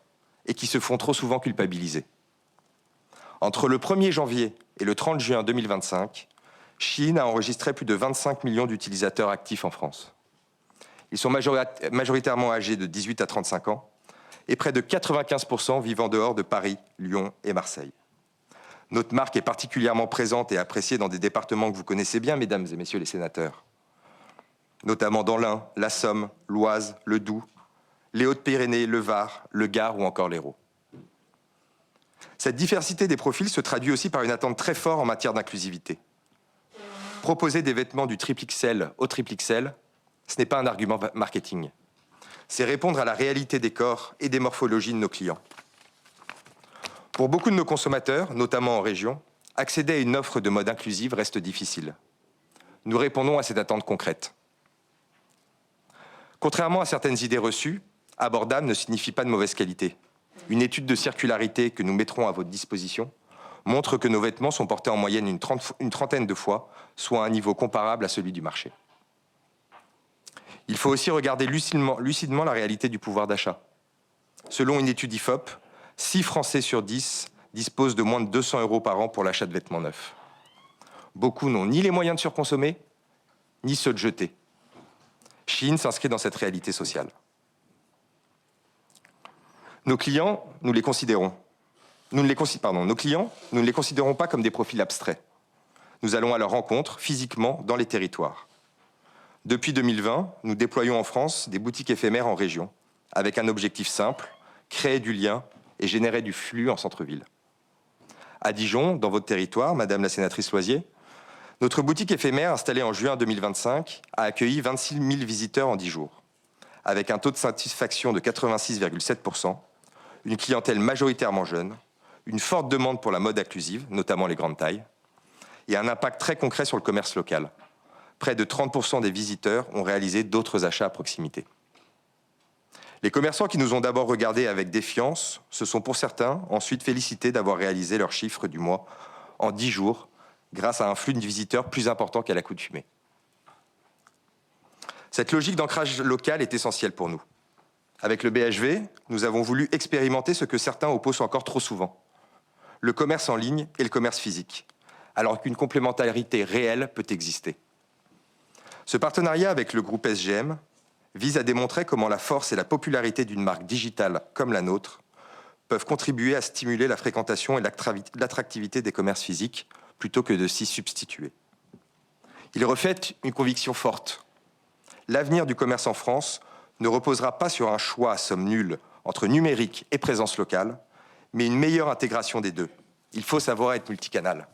et qui se font trop souvent culpabiliser. Entre le 1er janvier et le 30 juin 2025, Shein a enregistré plus de 25 millions d'utilisateurs actifs en France. Ils sont majoritairement âgés de 18 à 35 ans et près de 95% vivant dehors de Paris, Lyon et Marseille. Notre marque est particulièrement présente et appréciée dans des départements que vous connaissez bien, mesdames et messieurs les sénateurs. notamment dans l'Ain, la Somme, l'Oise, le Doubs, les Hautes-Pyrénées, le Var, le Gard ou encore l'Hérault. Cette diversité des profils se traduit aussi par une attente très forte en matière d'inclusivité. Proposer des vêtements du triple XL au triple XL, ce n'est pas un argument marketing. C'est répondre à la réalité des corps et des morphologies de nos clients. Pour beaucoup de nos consommateurs, notamment en région, accéder à une offre de mode inclusive reste difficile. Nous répondons à cette attente concrète. Contrairement à certaines idées reçues, abordable ne signifie pas de mauvaise qualité. Une étude de circularité que nous mettrons à votre disposition montre que nos vêtements sont portés en moyenne une trentaine de fois, soit à un niveau comparable à celui du marché. Il faut aussi regarder lucidement la réalité du pouvoir d'achat. Selon une étude IFOP, 6 Français sur 10 disposent de moins de 200 € par an pour l'achat de vêtements neufs. Beaucoup n'ont ni les moyens de surconsommer, ni ceux de jeter. Shein s'inscrit dans cette réalité sociale. Nos clients, nous les considérons. Nos clients, nous ne les considérons pas comme des profils abstraits. Nous allons à leur rencontre, physiquement, dans les territoires. Depuis 2020, nous déployons en France des boutiques éphémères en région, avec un objectif simple, créer du lien et générer du flux en centre-ville. À Dijon, dans votre territoire, Madame la sénatrice Loisier, notre boutique éphémère, installée en juin 2025, a accueilli 26 000 visiteurs en 10 jours, avec un taux de satisfaction de 86,7%, une clientèle majoritairement jeune, une forte demande pour la mode inclusive, notamment les grandes tailles, et un impact très concret sur le commerce local. Près de 30% des visiteurs ont réalisé d'autres achats à proximité. Les commerçants qui nous ont d'abord regardés avec défiance se sont pour certains ensuite félicités d'avoir réalisé leur chiffre du mois en 10 jours grâce à un flux de visiteurs plus important qu'à l'accoutumée. Cette logique d'ancrage local est essentielle pour nous. Avec le BHV, nous avons voulu expérimenter ce que certains opposent encore trop souvent, le commerce en ligne et le commerce physique, alors qu'une complémentarité réelle peut exister. Ce partenariat avec le groupe SGM vise à démontrer comment la force et la popularité d'une marque digitale comme la nôtre peuvent contribuer à stimuler la fréquentation et l'attractivité des commerces physiques plutôt que de s'y substituer. Il reflète une conviction forte. L'avenir du commerce en France ne reposera pas sur un choix à somme nulle entre numérique et présence locale, mais une meilleure intégration des deux. Il faut savoir être multicanal.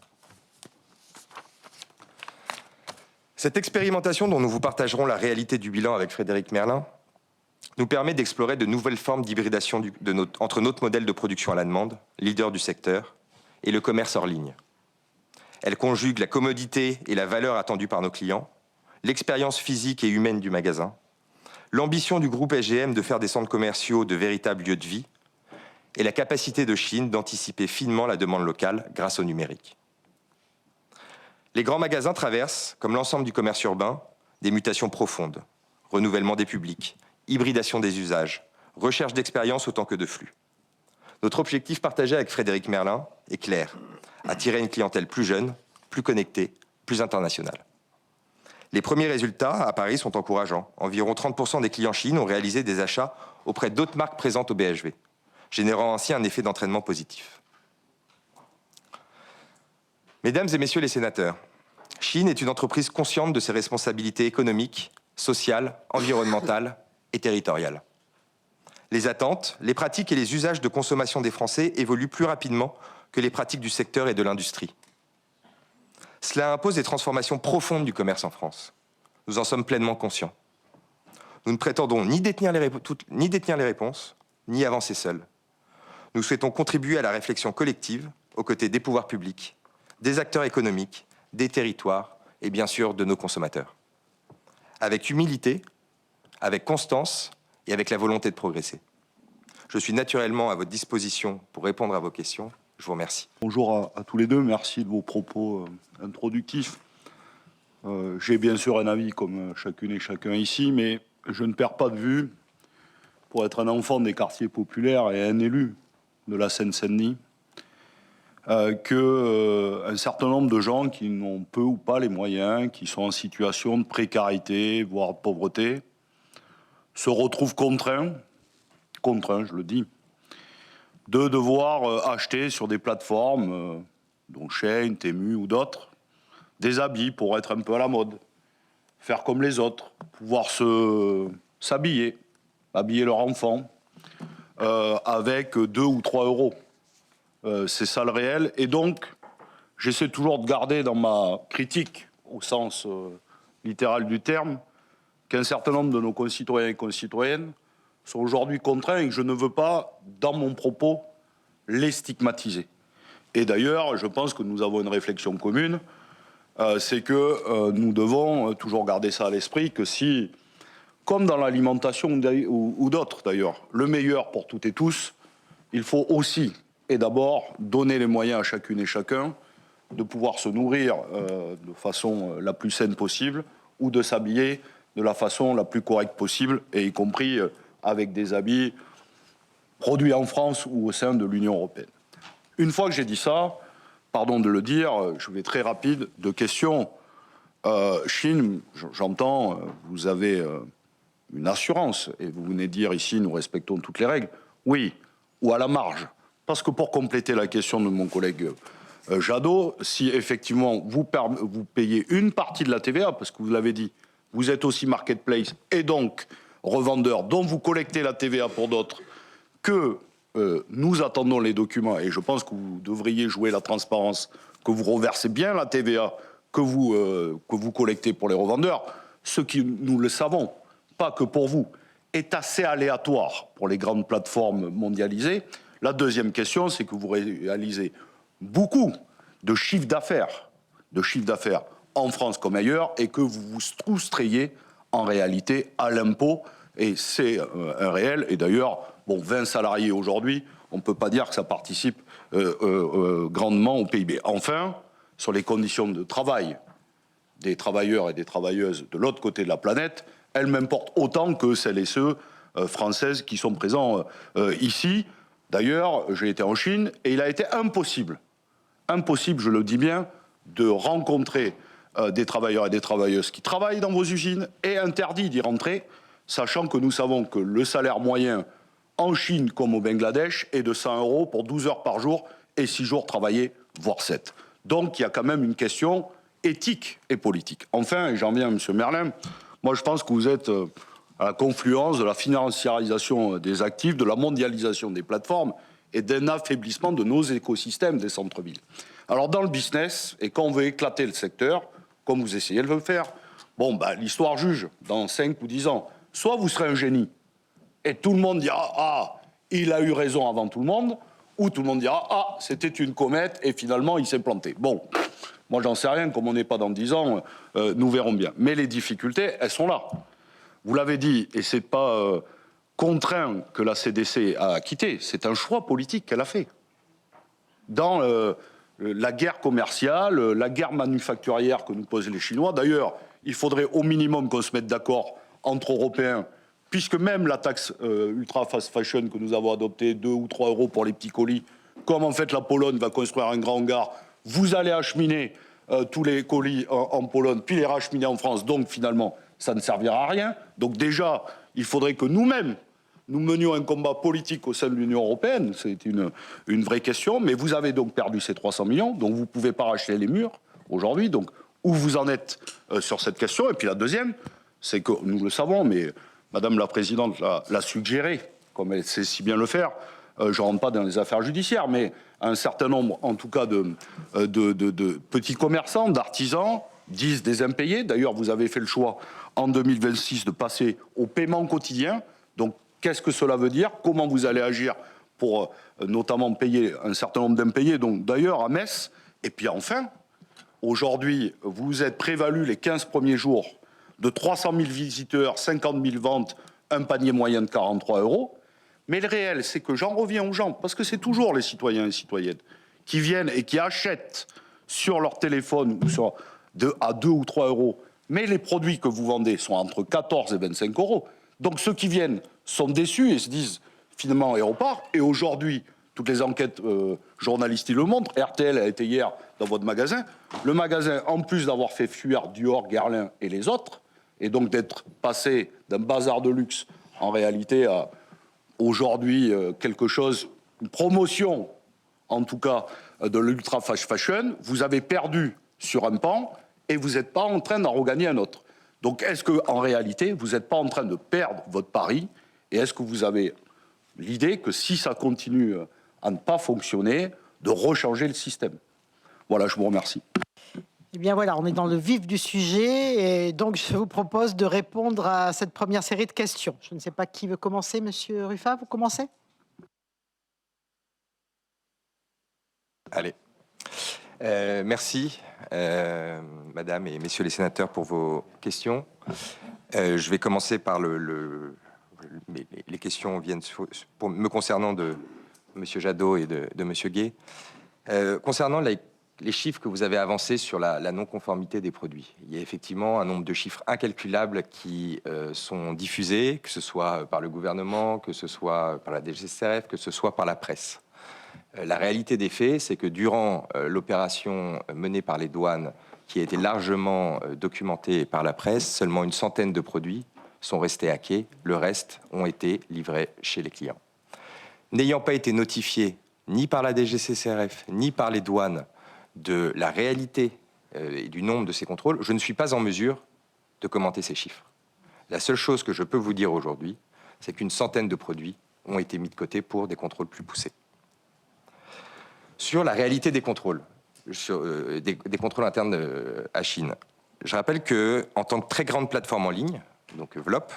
Cette expérimentation dont nous vous partagerons la réalité du bilan avec Frédéric Merlin nous permet d'explorer de nouvelles formes d'hybridation entre notre modèle de production à la demande, leader du secteur, et le commerce hors ligne. Elle conjugue la commodité et la valeur attendue par nos clients, l'expérience physique et humaine du magasin, l'ambition du groupe SGM de faire des centres commerciaux de véritables lieux de vie et la capacité de Shein d'anticiper finement la demande locale grâce au numérique. Les grands magasins traversent, comme l'ensemble du commerce urbain, des mutations profondes, renouvellement des publics, hybridation des usages, recherche d'expérience autant que de flux. Notre objectif partagé avec Frédéric Merlin est clair, attirer une clientèle plus jeune, plus connectée, plus internationale. Les premiers résultats à Paris sont encourageants. Environ 30% des clients Shein ont réalisé des achats auprès d'autres marques présentes au BHV, générant ainsi un effet d'entraînement positif. Mesdames et messieurs les sénateurs, Shein est une entreprise consciente de ses responsabilités économiques, sociales, environnementales et territoriales. Les attentes, les pratiques et les usages de consommation des Français évoluent plus rapidement que les pratiques du secteur et de l'industrie. Cela impose des transformations profondes du commerce en France. Nous en sommes pleinement conscients. Nous ne prétendons ni détenir les réponses, ni avancer seuls. Nous souhaitons contribuer à la réflexion collective aux côtés des pouvoirs publics, des acteurs économiques, des territoires et bien sûr de nos consommateurs. Avec humilité, avec constance et avec la volonté de progresser. Je suis naturellement à votre disposition pour répondre à vos questions. Je vous remercie. Bonjour à tous les deux, merci de vos propos introductifs. J'ai bien sûr un avis comme chacune et chacun ici, mais je ne perds pas de vue, pour être un enfant des quartiers populaires et un élu de la Seine-Saint-Denis, qu'un certain nombre de gens qui n'ont peu ou pas les moyens, qui sont en situation de précarité, voire de pauvreté, se retrouvent contraints, je le dis, de devoir acheter sur des plateformes, dont Shein, Temu ou d'autres, des habits pour être un peu à la mode. faire comme les autres, pouvoir s'habiller, habiller leur enfant, avec 2 ou 3 euros. C'est ça le réel. Et donc, j'essaie toujours de garder dans ma critique, au sens littéral du terme, qu'un certain nombre de nos concitoyens et concitoyennes sont aujourd'hui contraints et que je ne veux pas, dans mon propos, les stigmatiser. Et d'ailleurs, je pense que nous avons une réflexion commune, c'est que nous devons toujours garder ça à l'esprit, que si, comme dans l'alimentation ou d'autres d'ailleurs, le meilleur pour toutes et tous, il faut aussi et d'abord donner les moyens à chacune et chacun de pouvoir se nourrir de façon la plus saine possible ou de s'habiller de la façon la plus correcte possible, et y compris avec des habits produits en France ou au sein de l'Union européenne. Une fois que j'ai dit ça, pardon de le dire, je vais très rapide, de questions. Chine, j'entends, vous avez une assurance, et vous venez de dire ici, nous respectons toutes les règles. Oui, ou à la marge. Parce que pour compléter la question de mon collègue Jadot, si effectivement vous payez une partie de la TVA, parce que vous l'avez dit, vous êtes aussi marketplace et donc revendeur, dont vous collectez la TVA pour d'autres, que nous attendons les documents, et je pense que vous devriez jouer la transparence, que vous reversez bien la TVA que vous collectez pour les revendeurs, ce qui, nous le savons, pas que pour vous, est assez aléatoire pour les grandes plateformes mondialisées. La deuxième question, c'est que vous réalisez beaucoup de chiffres d'affaires en France comme ailleurs, et que vous vous soustrayez en réalité à l'impôt, et c'est un réel. Et d'ailleurs, bon, 20 salariés aujourd'hui, on ne peut pas dire que ça participe grandement au PIB. Enfin, sur les conditions de travail des travailleurs et des travailleuses de l'autre côté de la planète, elles m'importent autant que celles et ceux françaises qui sont présents ici. D'ailleurs, j'ai été en Chine et il a été impossible, je le dis bien, de rencontrer des travailleurs et des travailleuses qui travaillent dans vos usines, et interdit d'y rentrer, sachant que nous savons que le salaire moyen en Chine comme au Bangladesh est de 100 € pour 12 heures par jour et 6 jours travaillés, voire 7. Donc il y a quand même une question éthique et politique. Enfin, et j'en viens à M. Merlin, moi je pense que vous êtes à la confluence de la financiarisation des actifs, de la mondialisation des plateformes et d'un affaiblissement de nos écosystèmes des centres-villes. Alors dans le business, et quand on veut éclater le secteur, comme vous essayez de le faire, bon, bah, l'histoire juge dans 5 ou 10 ans. Soit vous serez un génie, et tout le monde dira « Ah, il a eu raison avant tout le monde », ou tout le monde dira « Ah, c'était une comète, et finalement, il s'est planté ». Bon, moi, j'en sais rien, comme on n'est pas dans 10 ans, nous verrons bien. Mais les difficultés, elles sont là. Vous l'avez dit, et c'est pas contraint que la CDC a quitté, c'est un choix politique qu'elle a fait. Dans la guerre commerciale, la guerre manufacturière que nous posent les Chinois. D'ailleurs, il faudrait au minimum qu'on se mette d'accord entre Européens, puisque même la taxe ultra fast fashion que nous avons adoptée, 2 ou 3 € pour les petits colis, comme en fait la Pologne va construire un grand hangar, vous allez acheminer tous les colis en Pologne, puis les racheminer en France, donc finalement, ça ne servira à rien. Donc déjà, il faudrait que nous-mêmes, nous menions un combat politique au sein de l'Union européenne, c'est une vraie question, mais vous avez donc perdu ces 300 millions, donc vous ne pouvez pas racheter les murs aujourd'hui, donc où vous en êtes sur cette question. Et puis la deuxième, c'est que nous le savons, mais Madame la Présidente l'a suggéré, comme elle sait si bien le faire, je ne rentre pas dans les affaires judiciaires, mais un certain nombre, en tout cas, de petits commerçants, d'artisans, disent des impayés. D'ailleurs, vous avez fait le choix en 2026 de passer au paiement quotidien. Donc, qu'est-ce que cela veut dire? Comment vous allez agir pour notamment payer un certain nombre d'impayés? Donc, d'ailleurs, à Metz. Et puis enfin, aujourd'hui, vous êtes prévalu les 15 premiers jours de 300 000 visiteurs, 50 000 ventes, un panier moyen de 43 €. Mais le réel, c'est que j'en reviens aux gens, parce que c'est toujours les citoyens et citoyennes qui viennent et qui achètent sur leur téléphone ou à 2 ou 3 €. Mais les produits que vous vendez sont entre 14 et 25 €. Donc ceux qui viennent sont déçus et se disent finalement et repart. Et aujourd'hui, toutes les enquêtes journalistiques le montrent. RTL a été hier dans votre magasin. Le magasin, en plus d'avoir fait fuir Dior, Guerlain et les autres, et donc d'être passé d'un bazar de luxe en réalité à aujourd'hui quelque chose, une promotion en tout cas de l'ultra fast fashion, vous avez perdu sur un pan et vous n'êtes pas en train d'en regagner un autre. Donc est-ce qu'en réalité, vous n'êtes pas en train de perdre votre pari? Et est-ce que vous avez l'idée que si ça continue à ne pas fonctionner, de rechanger le système? Voilà, je vous remercie. Eh bien voilà, on est dans le vif du sujet et donc je vous propose de répondre à cette première série de questions. Je ne sais pas qui veut commencer, Monsieur Ruffat, vous commencez? Allez. Merci, Madame et Messieurs les sénateurs, pour vos questions. Je vais commencer par les questions viennent me concernant de Monsieur Jadot et de Monsieur Gay. Concernant les chiffres que vous avez avancés sur la non-conformité des produits, il y a effectivement un nombre de chiffres incalculables qui sont diffusés, que ce soit par le gouvernement, que ce soit par la DGCCRF, que ce soit par la presse. La réalité des faits, c'est que durant l'opération menée par les douanes, qui a été largement documentée par la presse, seulement une centaine de produits sont restés à quai, le reste ont été livrés chez les clients. N'ayant pas été notifiés ni par la DGCCRF, ni par les douanes de la réalité et du nombre de ces contrôles, je ne suis pas en mesure de commenter ces chiffres. La seule chose que je peux vous dire aujourd'hui, c'est qu'une centaine de produits ont été mis de côté pour des contrôles plus poussés. Sur la réalité des contrôles, des contrôles internes à Chine, je rappelle qu'en tant que très grande plateforme en ligne, donc VLOP,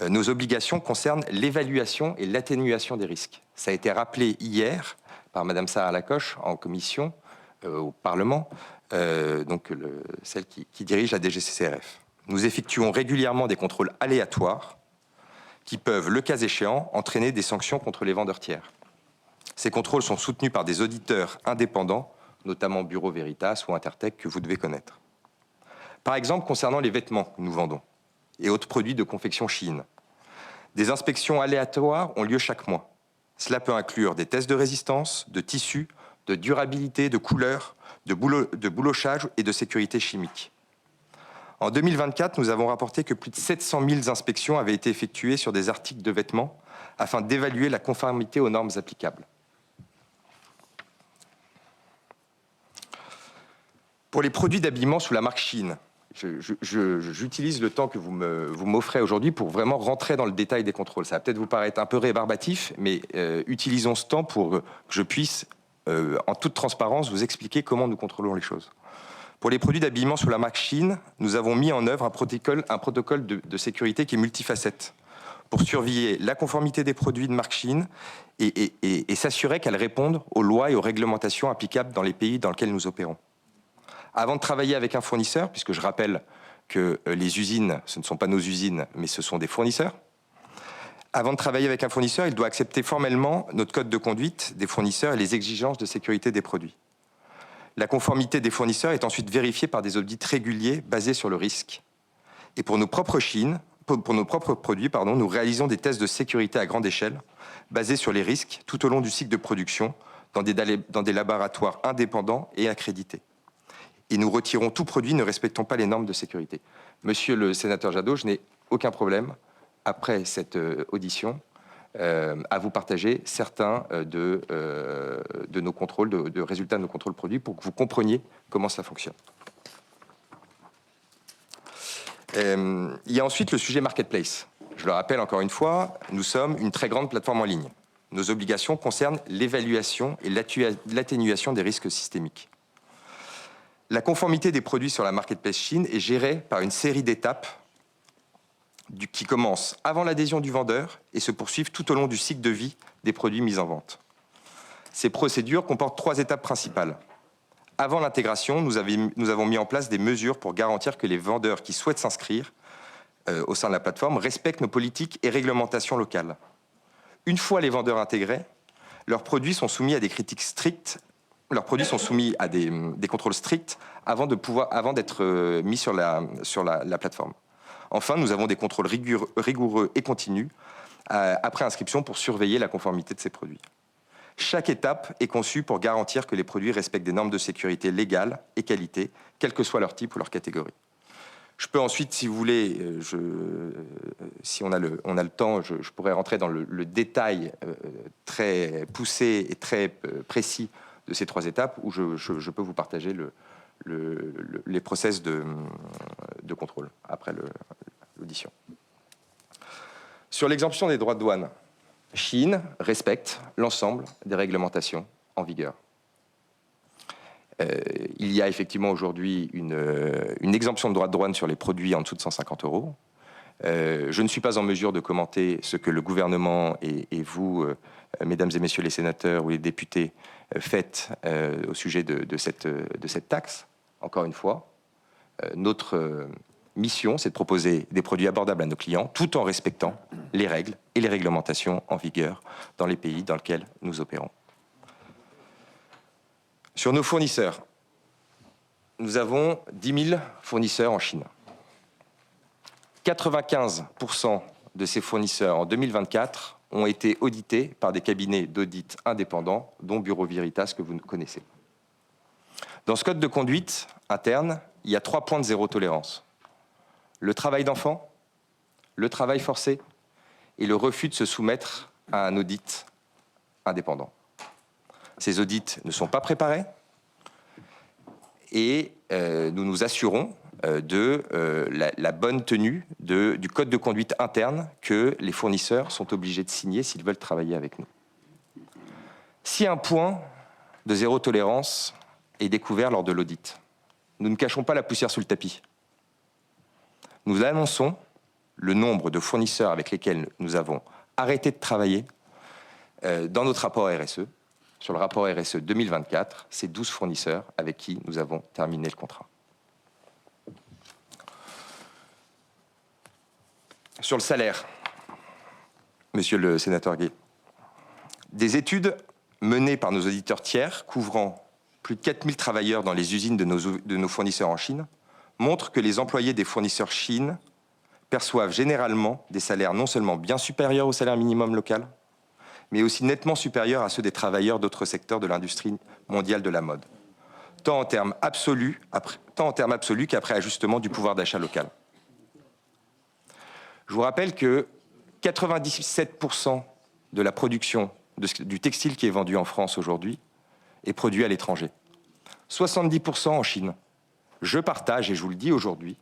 nos obligations concernent l'évaluation et l'atténuation des risques. Ça a été rappelé hier par Madame Sarah Lacoche en commission au Parlement, celle qui dirige la DGCCRF. Nous effectuons régulièrement des contrôles aléatoires qui peuvent, le cas échéant, entraîner des sanctions contre les vendeurs tiers. Ces contrôles sont soutenus par des auditeurs indépendants, notamment Bureau Veritas ou Intertech, que vous devez connaître. Par exemple, concernant les vêtements que nous vendons et autres produits de confection Chine, des inspections aléatoires ont lieu chaque mois. Cela peut inclure des tests de résistance, de tissu, de durabilité, de couleur, de boulochage et de sécurité chimique. En 2024, nous avons rapporté que plus de 700 000 inspections avaient été effectuées sur des articles de vêtements afin d'évaluer la conformité aux normes applicables. Pour les produits d'habillement sous la marque Chine, j'utilise le temps que vous m'offrez aujourd'hui pour vraiment rentrer dans le détail des contrôles. Ça va peut-être vous paraître un peu rébarbatif, mais utilisons ce temps pour que je puisse, en toute transparence, vous expliquer comment nous contrôlons les choses. Pour les produits d'habillement sous la marque Chine, nous avons mis en œuvre un protocole de sécurité qui est multifacette pour surveiller la conformité des produits de marque Chine et s'assurer qu'elles répondent aux lois et aux réglementations applicables dans les pays dans lesquels nous opérons. Avant de travailler avec un fournisseur, puisque je rappelle que les usines, ce ne sont pas nos usines, mais ce sont des fournisseurs. Avant de travailler avec un fournisseur, il doit accepter formellement notre code de conduite des fournisseurs et les exigences de sécurité des produits. La conformité des fournisseurs est ensuite vérifiée par des audits réguliers basés sur le risque. Et pour nos propres produits, nous réalisons des tests de sécurité à grande échelle, basés sur les risques tout au long du cycle de production, dans des laboratoires indépendants et accrédités. Et nous retirons tout produit ne respectant pas les normes de sécurité. Monsieur le sénateur Jadot, je n'ai aucun problème, après cette audition, à vous partager certains de nos contrôles, de résultats de nos contrôles produits, pour que vous compreniez comment ça fonctionne. Il y a ensuite le sujet marketplace. Je le rappelle encore une fois, nous sommes une très grande plateforme en ligne. Nos obligations concernent l'évaluation et l'atténuation des risques systémiques. La conformité des produits sur la marketplace Chine est gérée par une série d'étapes qui commencent avant l'adhésion du vendeur et se poursuivent tout au long du cycle de vie des produits mis en vente. Ces procédures comportent 3 étapes principales. Avant l'intégration, nous avons mis en place des mesures pour garantir que les vendeurs qui souhaitent s'inscrire au sein de la plateforme respectent nos politiques et réglementations locales. Une fois les vendeurs intégrés, leurs produits sont soumis à des critiques strictes. Leurs produits sont soumis à des contrôles stricts avant d'être mis sur la plateforme. Enfin, nous avons des contrôles rigoureux et continus après inscription pour surveiller la conformité de ces produits. Chaque étape est conçue pour garantir que les produits respectent des normes de sécurité légales et qualité, quel que soit leur type ou leur catégorie. Je peux ensuite, si vous voulez, si on a le temps, je pourrais rentrer dans le détail très poussé et très précis ces 3 étapes où je peux vous partager les process de contrôle après l'audition. Sur l'exemption des droits de douane, Chine respecte l'ensemble des réglementations en vigueur. Il y a effectivement aujourd'hui une exemption de droits de douane sur les produits en dessous de 150 €. Je ne suis pas en mesure de commenter ce que le gouvernement et vous, mesdames et messieurs les sénateurs ou les députés, faites au sujet de cette taxe. Encore une fois, notre mission, c'est de proposer des produits abordables à nos clients, tout en respectant les règles et les réglementations en vigueur dans les pays dans lesquels nous opérons. Sur nos fournisseurs, nous avons 10 000 fournisseurs en Chine. 95% de ces fournisseurs en 2024 ont été audités par des cabinets d'audit indépendants, dont Bureau Veritas que vous connaissez. Dans ce code de conduite interne, il y a 3 points de zéro tolérance. Le travail d'enfant, le travail forcé et le refus de se soumettre à un audit indépendant. Ces audits ne sont pas préparés et nous nous assurons de la bonne tenue du code de conduite interne que les fournisseurs sont obligés de signer s'ils veulent travailler avec nous. Si un point de zéro tolérance est découvert lors de l'audit, nous ne cachons pas la poussière sous le tapis. Nous annonçons le nombre de fournisseurs avec lesquels nous avons arrêté de travailler dans notre rapport RSE. Sur le rapport RSE 2024, c'est 12 fournisseurs avec qui nous avons terminé le contrat. Sur le salaire, monsieur le sénateur Gay, des études menées par nos auditeurs tiers couvrant plus de 4000 travailleurs dans les usines de nos fournisseurs en Chine montrent que les employés des fournisseurs Chine perçoivent généralement des salaires non seulement bien supérieurs au salaire minimum local, mais aussi nettement supérieurs à ceux des travailleurs d'autres secteurs de l'industrie mondiale de la mode, tant en termes absolus qu'après ajustement du pouvoir d'achat local. Je vous rappelle que 97% de la production du textile qui est vendu en France aujourd'hui est produit à l'étranger. 70% en Chine. Je partage, et je vous le dis aujourd'hui,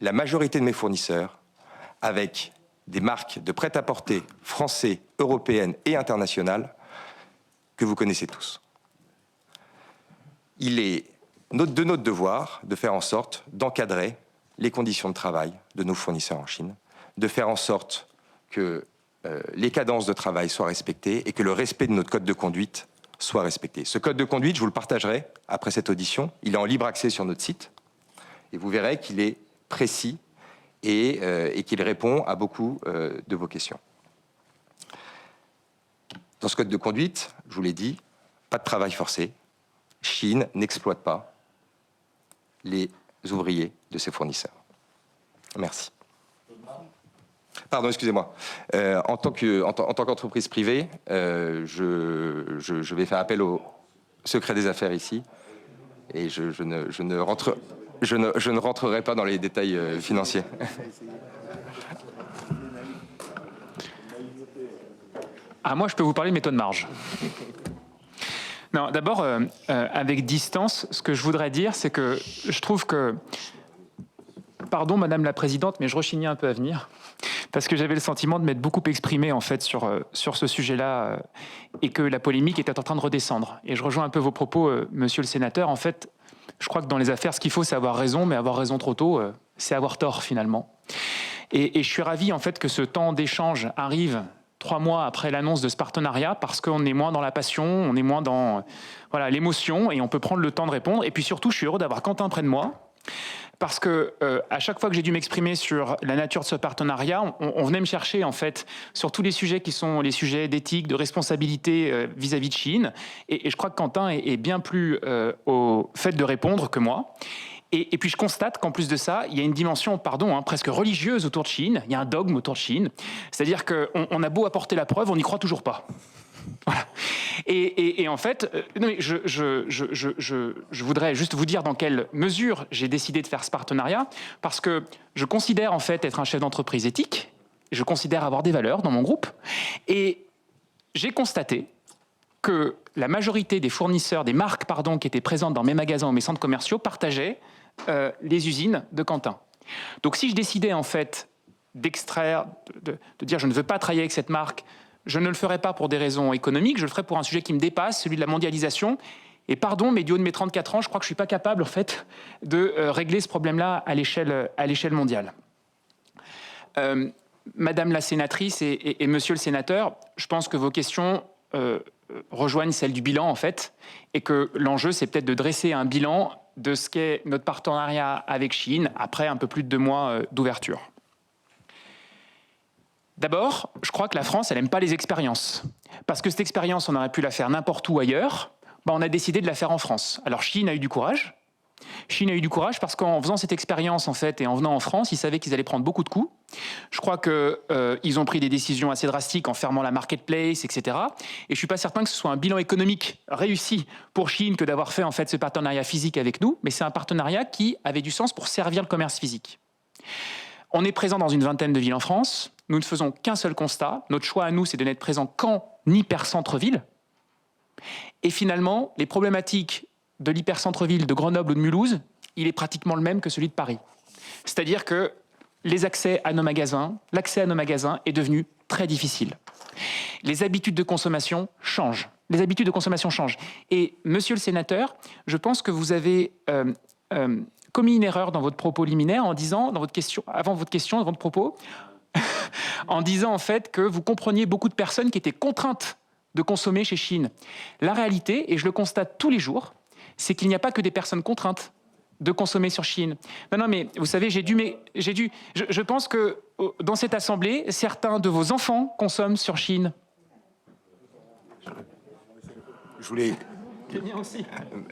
la majorité de mes fournisseurs avec des marques de prêt-à-porter français, européennes et internationales que vous connaissez tous. Il est de notre devoir de faire en sorte d'encadrer les conditions de travail de nos fournisseurs en Chine, de faire en sorte que les cadences de travail soient respectées et que le respect de notre code de conduite soit respecté. Ce code de conduite, je vous le partagerai après cette audition. Il est en libre accès sur notre site et vous verrez qu'il est précis et qu'il répond à beaucoup de vos questions. Dans ce code de conduite, je vous l'ai dit, pas de travail forcé. Chine n'exploite pas les ouvriers de ses fournisseurs. Merci. Pardon, excusez-moi. En tant qu'entreprise privée, je vais faire appel au secret des affaires ici et je ne rentrerai pas dans les détails financiers. Ah, moi, je peux vous parler de mes taux de marge. Non, d'abord, avec distance, ce que je voudrais dire, c'est que je trouve que... Pardon, Madame la Présidente, mais je rechignais un peu à venir, parce que j'avais le sentiment de m'être beaucoup exprimé en fait sur ce sujet-là et que la polémique était en train de redescendre. Et je rejoins un peu vos propos, Monsieur le Sénateur. En fait, je crois que dans les affaires, ce qu'il faut, c'est avoir raison, mais avoir raison trop tôt, c'est avoir tort finalement. Et je suis ravi en fait que ce temps d'échange arrive 3 mois après l'annonce de ce partenariat, parce qu'on est moins dans la passion, on est moins dans l'émotion, et on peut prendre le temps de répondre. Et puis surtout, je suis heureux d'avoir Quentin près de moi, parce que à chaque fois que j'ai dû m'exprimer sur la nature de ce partenariat, on venait me chercher en fait sur tous les sujets qui sont les sujets d'éthique, de responsabilité vis-à-vis de Chine. Et je crois que Quentin est bien plus au fait de répondre que moi. Et puis je constate qu'en plus de ça, il y a une dimension, presque religieuse autour de Chine. Il y a un dogme autour de Chine. C'est-à-dire qu'on a beau apporter la preuve, on n'y croit toujours pas. Voilà. Et en fait, je voudrais juste vous dire dans quelle mesure j'ai décidé de faire ce partenariat, parce que je considère en fait être un chef d'entreprise éthique, je considère avoir des valeurs dans mon groupe, et j'ai constaté que la majorité des fournisseurs, des marques, pardon, qui étaient présentes dans mes magasins ou mes centres commerciaux partageaient les usines de Quentin. Donc si je décidais en fait d'extraire, de dire je ne veux pas travailler avec cette marque, je ne le ferai pas pour des raisons économiques, je le ferai pour un sujet qui me dépasse, celui de la mondialisation. Et pardon, mais du haut de mes 34 ans, je crois que je ne suis pas capable en fait de régler ce problème-là à l'échelle mondiale. Madame la sénatrice et monsieur le sénateur, je pense que vos questions rejoignent celles du bilan en fait, et que l'enjeu c'est peut-être de dresser un bilan de ce qu'est notre partenariat avec Chine après un peu plus de 2 mois d'ouverture. D'abord, je crois que la France, elle n'aime pas les expériences. Parce que cette expérience, on aurait pu la faire n'importe où ailleurs, on a décidé de la faire en France. Alors Chine a eu du courage. Chine a eu du courage parce qu'en faisant cette expérience en fait et en venant en France, ils savaient qu'ils allaient prendre beaucoup de coups. Je crois qu'ils ont pris des décisions assez drastiques en fermant la marketplace, etc. Et je ne suis pas certain que ce soit un bilan économique réussi pour Chine que d'avoir fait en fait ce partenariat physique avec nous, mais c'est un partenariat qui avait du sens pour servir le commerce physique. On est présent dans une vingtaine de villes en France. Nous ne faisons qu'un seul constat. Notre choix à nous, c'est de n'être présent qu'en hyper-centre-ville. Et finalement, les problématiques de l'hyper-centre-ville de Grenoble ou de Mulhouse, il est pratiquement le même que celui de Paris. C'est-à-dire que l'accès à nos magasins est devenu très difficile. Les habitudes de consommation changent. Et monsieur le sénateur, je pense que vous avez commis une erreur dans votre propos liminaire en disant, dans votre propos, en disant en fait que vous compreniez beaucoup de personnes qui étaient contraintes de consommer chez Chine. La réalité, et je le constate tous les jours, c'est qu'il n'y a pas que des personnes contraintes de consommer sur Chine. Non, mais vous savez, je pense que dans cette assemblée, certains de vos enfants consomment sur Chine. Je voulais...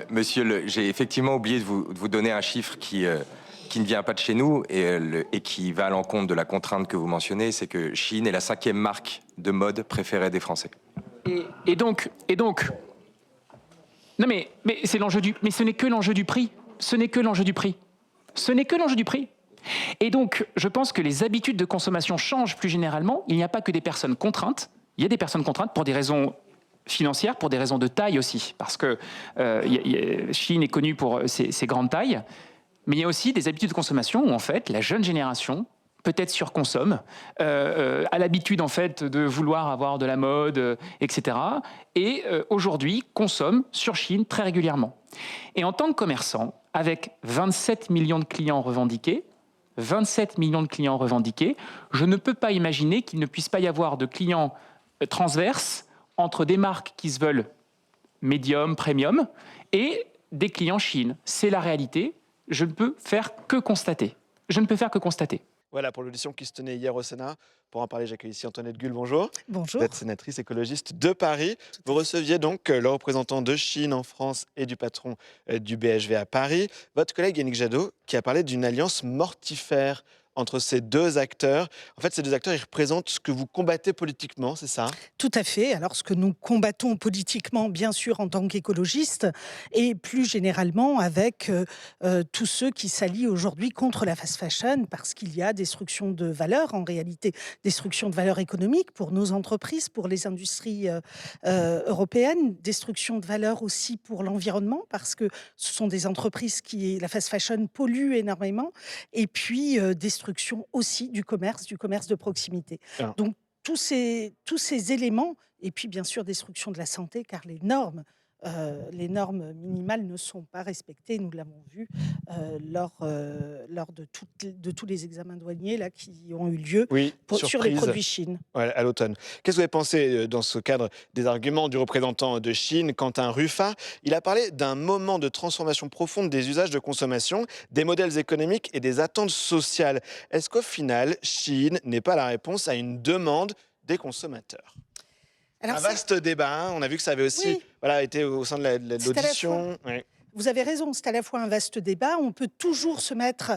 Monsieur, j'ai effectivement oublié de vous donner un chiffre qui ne vient pas de chez nous et qui va à l'encontre de la contrainte que vous mentionnez, c'est que Chine est la 5e marque de mode préférée des Français. Et donc, non mais c'est l'enjeu mais ce n'est que l'enjeu du prix. Ce n'est que l'enjeu du prix. Et donc, je pense que les habitudes de consommation changent plus généralement. Il n'y a pas que des personnes contraintes. Il y a des personnes contraintes pour des raisons financières, pour des raisons de taille aussi, parce que Chine est connue pour ses grandes tailles. Mais il y a aussi des habitudes de consommation où en fait la jeune génération peut-être surconsomme, a l'habitude en fait de vouloir avoir de la mode, etc. Et aujourd'hui consomme sur Chine très régulièrement. Et en tant que commerçant, avec 27 millions de clients revendiqués, je ne peux pas imaginer qu'il ne puisse pas y avoir de clients transverses entre des marques qui se veulent médium, premium, et des clients Chine. C'est la réalité. Je ne peux faire que constater. Voilà pour l'audition qui se tenait hier au Sénat. Pour en parler, j'accueille ici Antoinette Guhl. Bonjour. Bonjour. Vous êtes sénatrice écologiste de Paris. Vous receviez donc le représentant de Chine en France et du patron du BHV à Paris. Votre collègue Yannick Jadot qui a parlé d'une alliance mortifère entre ces deux acteurs. En fait, ces deux acteurs, ils représentent ce que vous combattez politiquement, c'est ça? Tout à fait. Alors, ce que nous combattons politiquement, bien sûr, en tant qu'écologistes, et plus généralement avec tous ceux qui s'allient aujourd'hui contre la fast fashion, parce qu'il y a destruction de valeurs, en réalité, destruction de valeurs économiques pour nos entreprises, pour les industries européennes, destruction de valeurs aussi pour l'environnement, parce que ce sont des entreprises la fast fashion pollue énormément, et puis destruction aussi du commerce de proximité. Alors. Donc tous ces éléments, et puis bien sûr destruction de la santé, car les normes minimales ne sont pas respectées, nous l'avons vu lors de tous les examens douaniers là, qui ont eu lieu sur les produits Chine. Ouais, à l'automne. Qu'est-ce que vous avez pensé dans ce cadre des arguments du représentant de Chine, Quentin Ruffat? Il a parlé d'un moment de transformation profonde des usages de consommation, des modèles économiques et des attentes sociales. Est-ce qu'au final, Chine n'est pas la réponse à une demande des consommateurs? Alors, un vaste débat, on a vu que ça avait aussi été au sein de l'audition. Vous avez raison, c'est à la fois un vaste débat, on peut toujours se mettre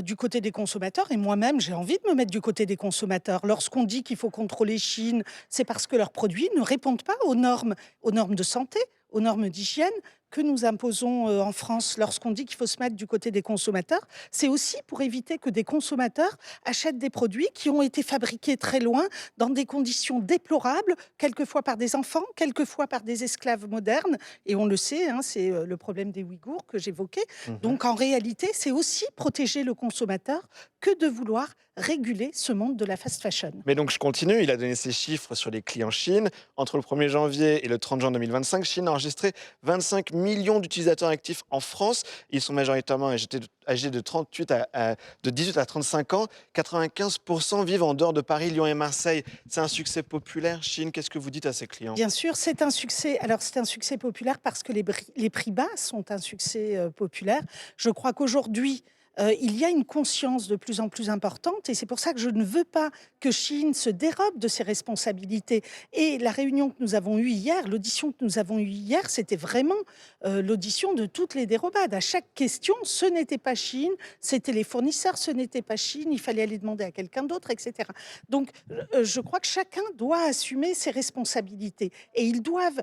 du côté des consommateurs, et moi-même j'ai envie de me mettre du côté des consommateurs. Lorsqu'on dit qu'il faut contrôler Chine, c'est parce que leurs produits ne répondent pas aux normes de santé, aux normes d'hygiène, que nous imposons en France lorsqu'on dit qu'il faut se mettre du côté des consommateurs, c'est aussi pour éviter que des consommateurs achètent des produits qui ont été fabriqués très loin, dans des conditions déplorables, quelquefois par des enfants, quelquefois par des esclaves modernes. Et on le sait, c'est le problème des Ouïghours que j'évoquais. Donc en réalité, c'est aussi protéger le consommateur que de vouloir réguler ce monde de la fast fashion. Mais donc je continue, il a donné ses chiffres sur les clients Chine. Entre le 1er janvier et le 30 juin 2025, Chine a enregistré 25 millions d'utilisateurs actifs en France. Ils sont majoritairement âgés de 18 à 35 ans. 95% vivent en dehors de Paris, Lyon et Marseille. C'est un succès populaire, Chine. Qu'est-ce que vous dites à ces clients? Bien sûr, c'est un succès. Alors c'est un succès populaire parce que les prix bas sont un succès populaire. Je crois qu'aujourd'hui, il y a une conscience de plus en plus importante et c'est pour ça que je ne veux pas que Chine se dérobe de ses responsabilités. Et la réunion que nous avons eue hier, l'audition que nous avons eue hier, c'était vraiment l'audition de toutes les dérobades. À chaque question, ce n'était pas Chine, c'était les fournisseurs, ce n'était pas Chine, il fallait aller demander à quelqu'un d'autre, etc. Donc, je crois que chacun doit assumer ses responsabilités et ils doivent,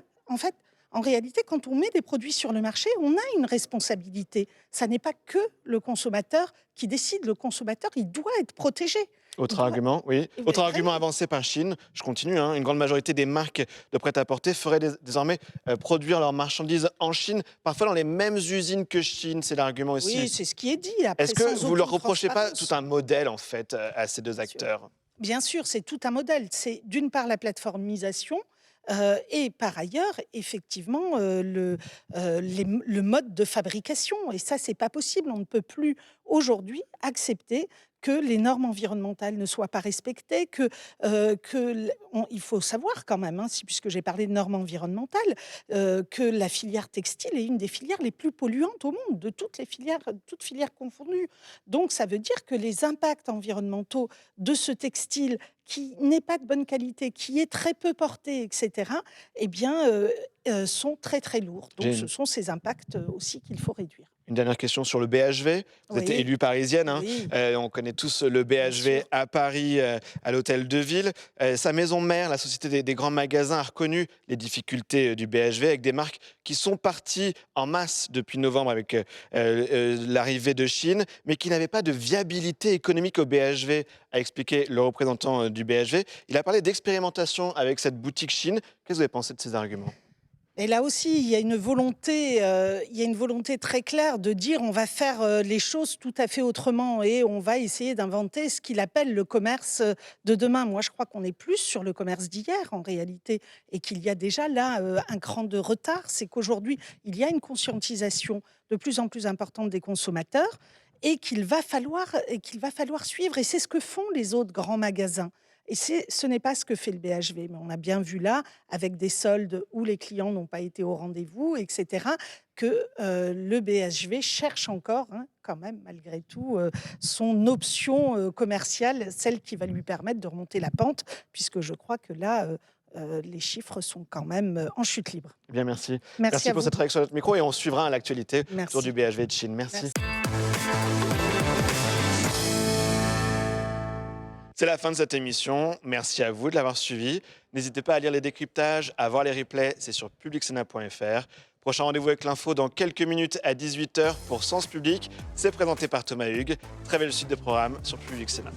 en réalité, quand on met des produits sur le marché, on a une responsabilité. Ça n'est pas que le consommateur qui décide. Le consommateur, il doit être protégé. Autre argument, oui. Autre argument avancé par Chine, je continue, une grande majorité des marques de prêt-à-porter feraient désormais produire leurs marchandises en Chine, parfois dans les mêmes usines que Chine, c'est l'argument aussi. Oui, c'est ce qui est dit. Après, est-ce que vous ne leur reprochez pas tout un modèle, en fait, à ces deux acteurs? Bien sûr, c'est tout un modèle. C'est d'une part la plateformisation, et par ailleurs, effectivement, le mode de fabrication. Et ça, c'est pas possible. On ne peut plus aujourd'hui accepter que les normes environnementales ne soient pas respectées, il faut savoir quand même, puisque j'ai parlé de normes environnementales, que la filière textile est une des filières les plus polluantes au monde, de toutes filières confondues. Donc ça veut dire que les impacts environnementaux de ce textile qui n'est pas de bonne qualité, qui est très peu porté, etc., sont très très lourds. Donc ce sont ces impacts aussi qu'il faut réduire. Une dernière question sur le BHV. Vous êtes élue parisienne. On connaît tous le BHV à Paris, à l'Hôtel de Ville. Sa maison mère, la Société des grands magasins, a reconnu les difficultés du BHV avec des marques qui sont parties en masse depuis novembre avec l'arrivée de Chine, mais qui n'avaient pas de viabilité économique au BHV, a expliqué le représentant du BHV. Il a parlé d'expérimentation avec cette boutique Chine. Qu'est-ce que vous avez pensé de ces arguments ? Et là aussi, il y a une volonté très claire de dire on va faire les choses tout à fait autrement et on va essayer d'inventer ce qu'il appelle le commerce de demain. Moi, je crois qu'on est plus sur le commerce d'hier en réalité et qu'il y a déjà là un cran de retard. C'est qu'aujourd'hui, il y a une conscientisation de plus en plus importante des consommateurs et qu'il va falloir suivre. Et c'est ce que font les autres grands magasins. Et ce n'est pas ce que fait le BHV. Mais on a bien vu là, avec des soldes où les clients n'ont pas été au rendez-vous, etc., que le BHV cherche encore, quand même, malgré tout, son option commerciale, celle qui va lui permettre de remonter la pente, puisque je crois que là, les chiffres sont quand même en chute libre. Eh bien, merci. Merci pour cette réaction sur notre micro et on suivra l'actualité autour du BHV de Chine. Merci. C'est la fin de cette émission. Merci à vous de l'avoir suivi. N'hésitez pas à lire les décryptages, à voir les replays. C'est sur publicsénat.fr. Prochain rendez-vous avec l'info dans quelques minutes à 18h pour Sens Public. C'est présenté par Thomas Hugues. Très belle suite de programme sur Public Sénat.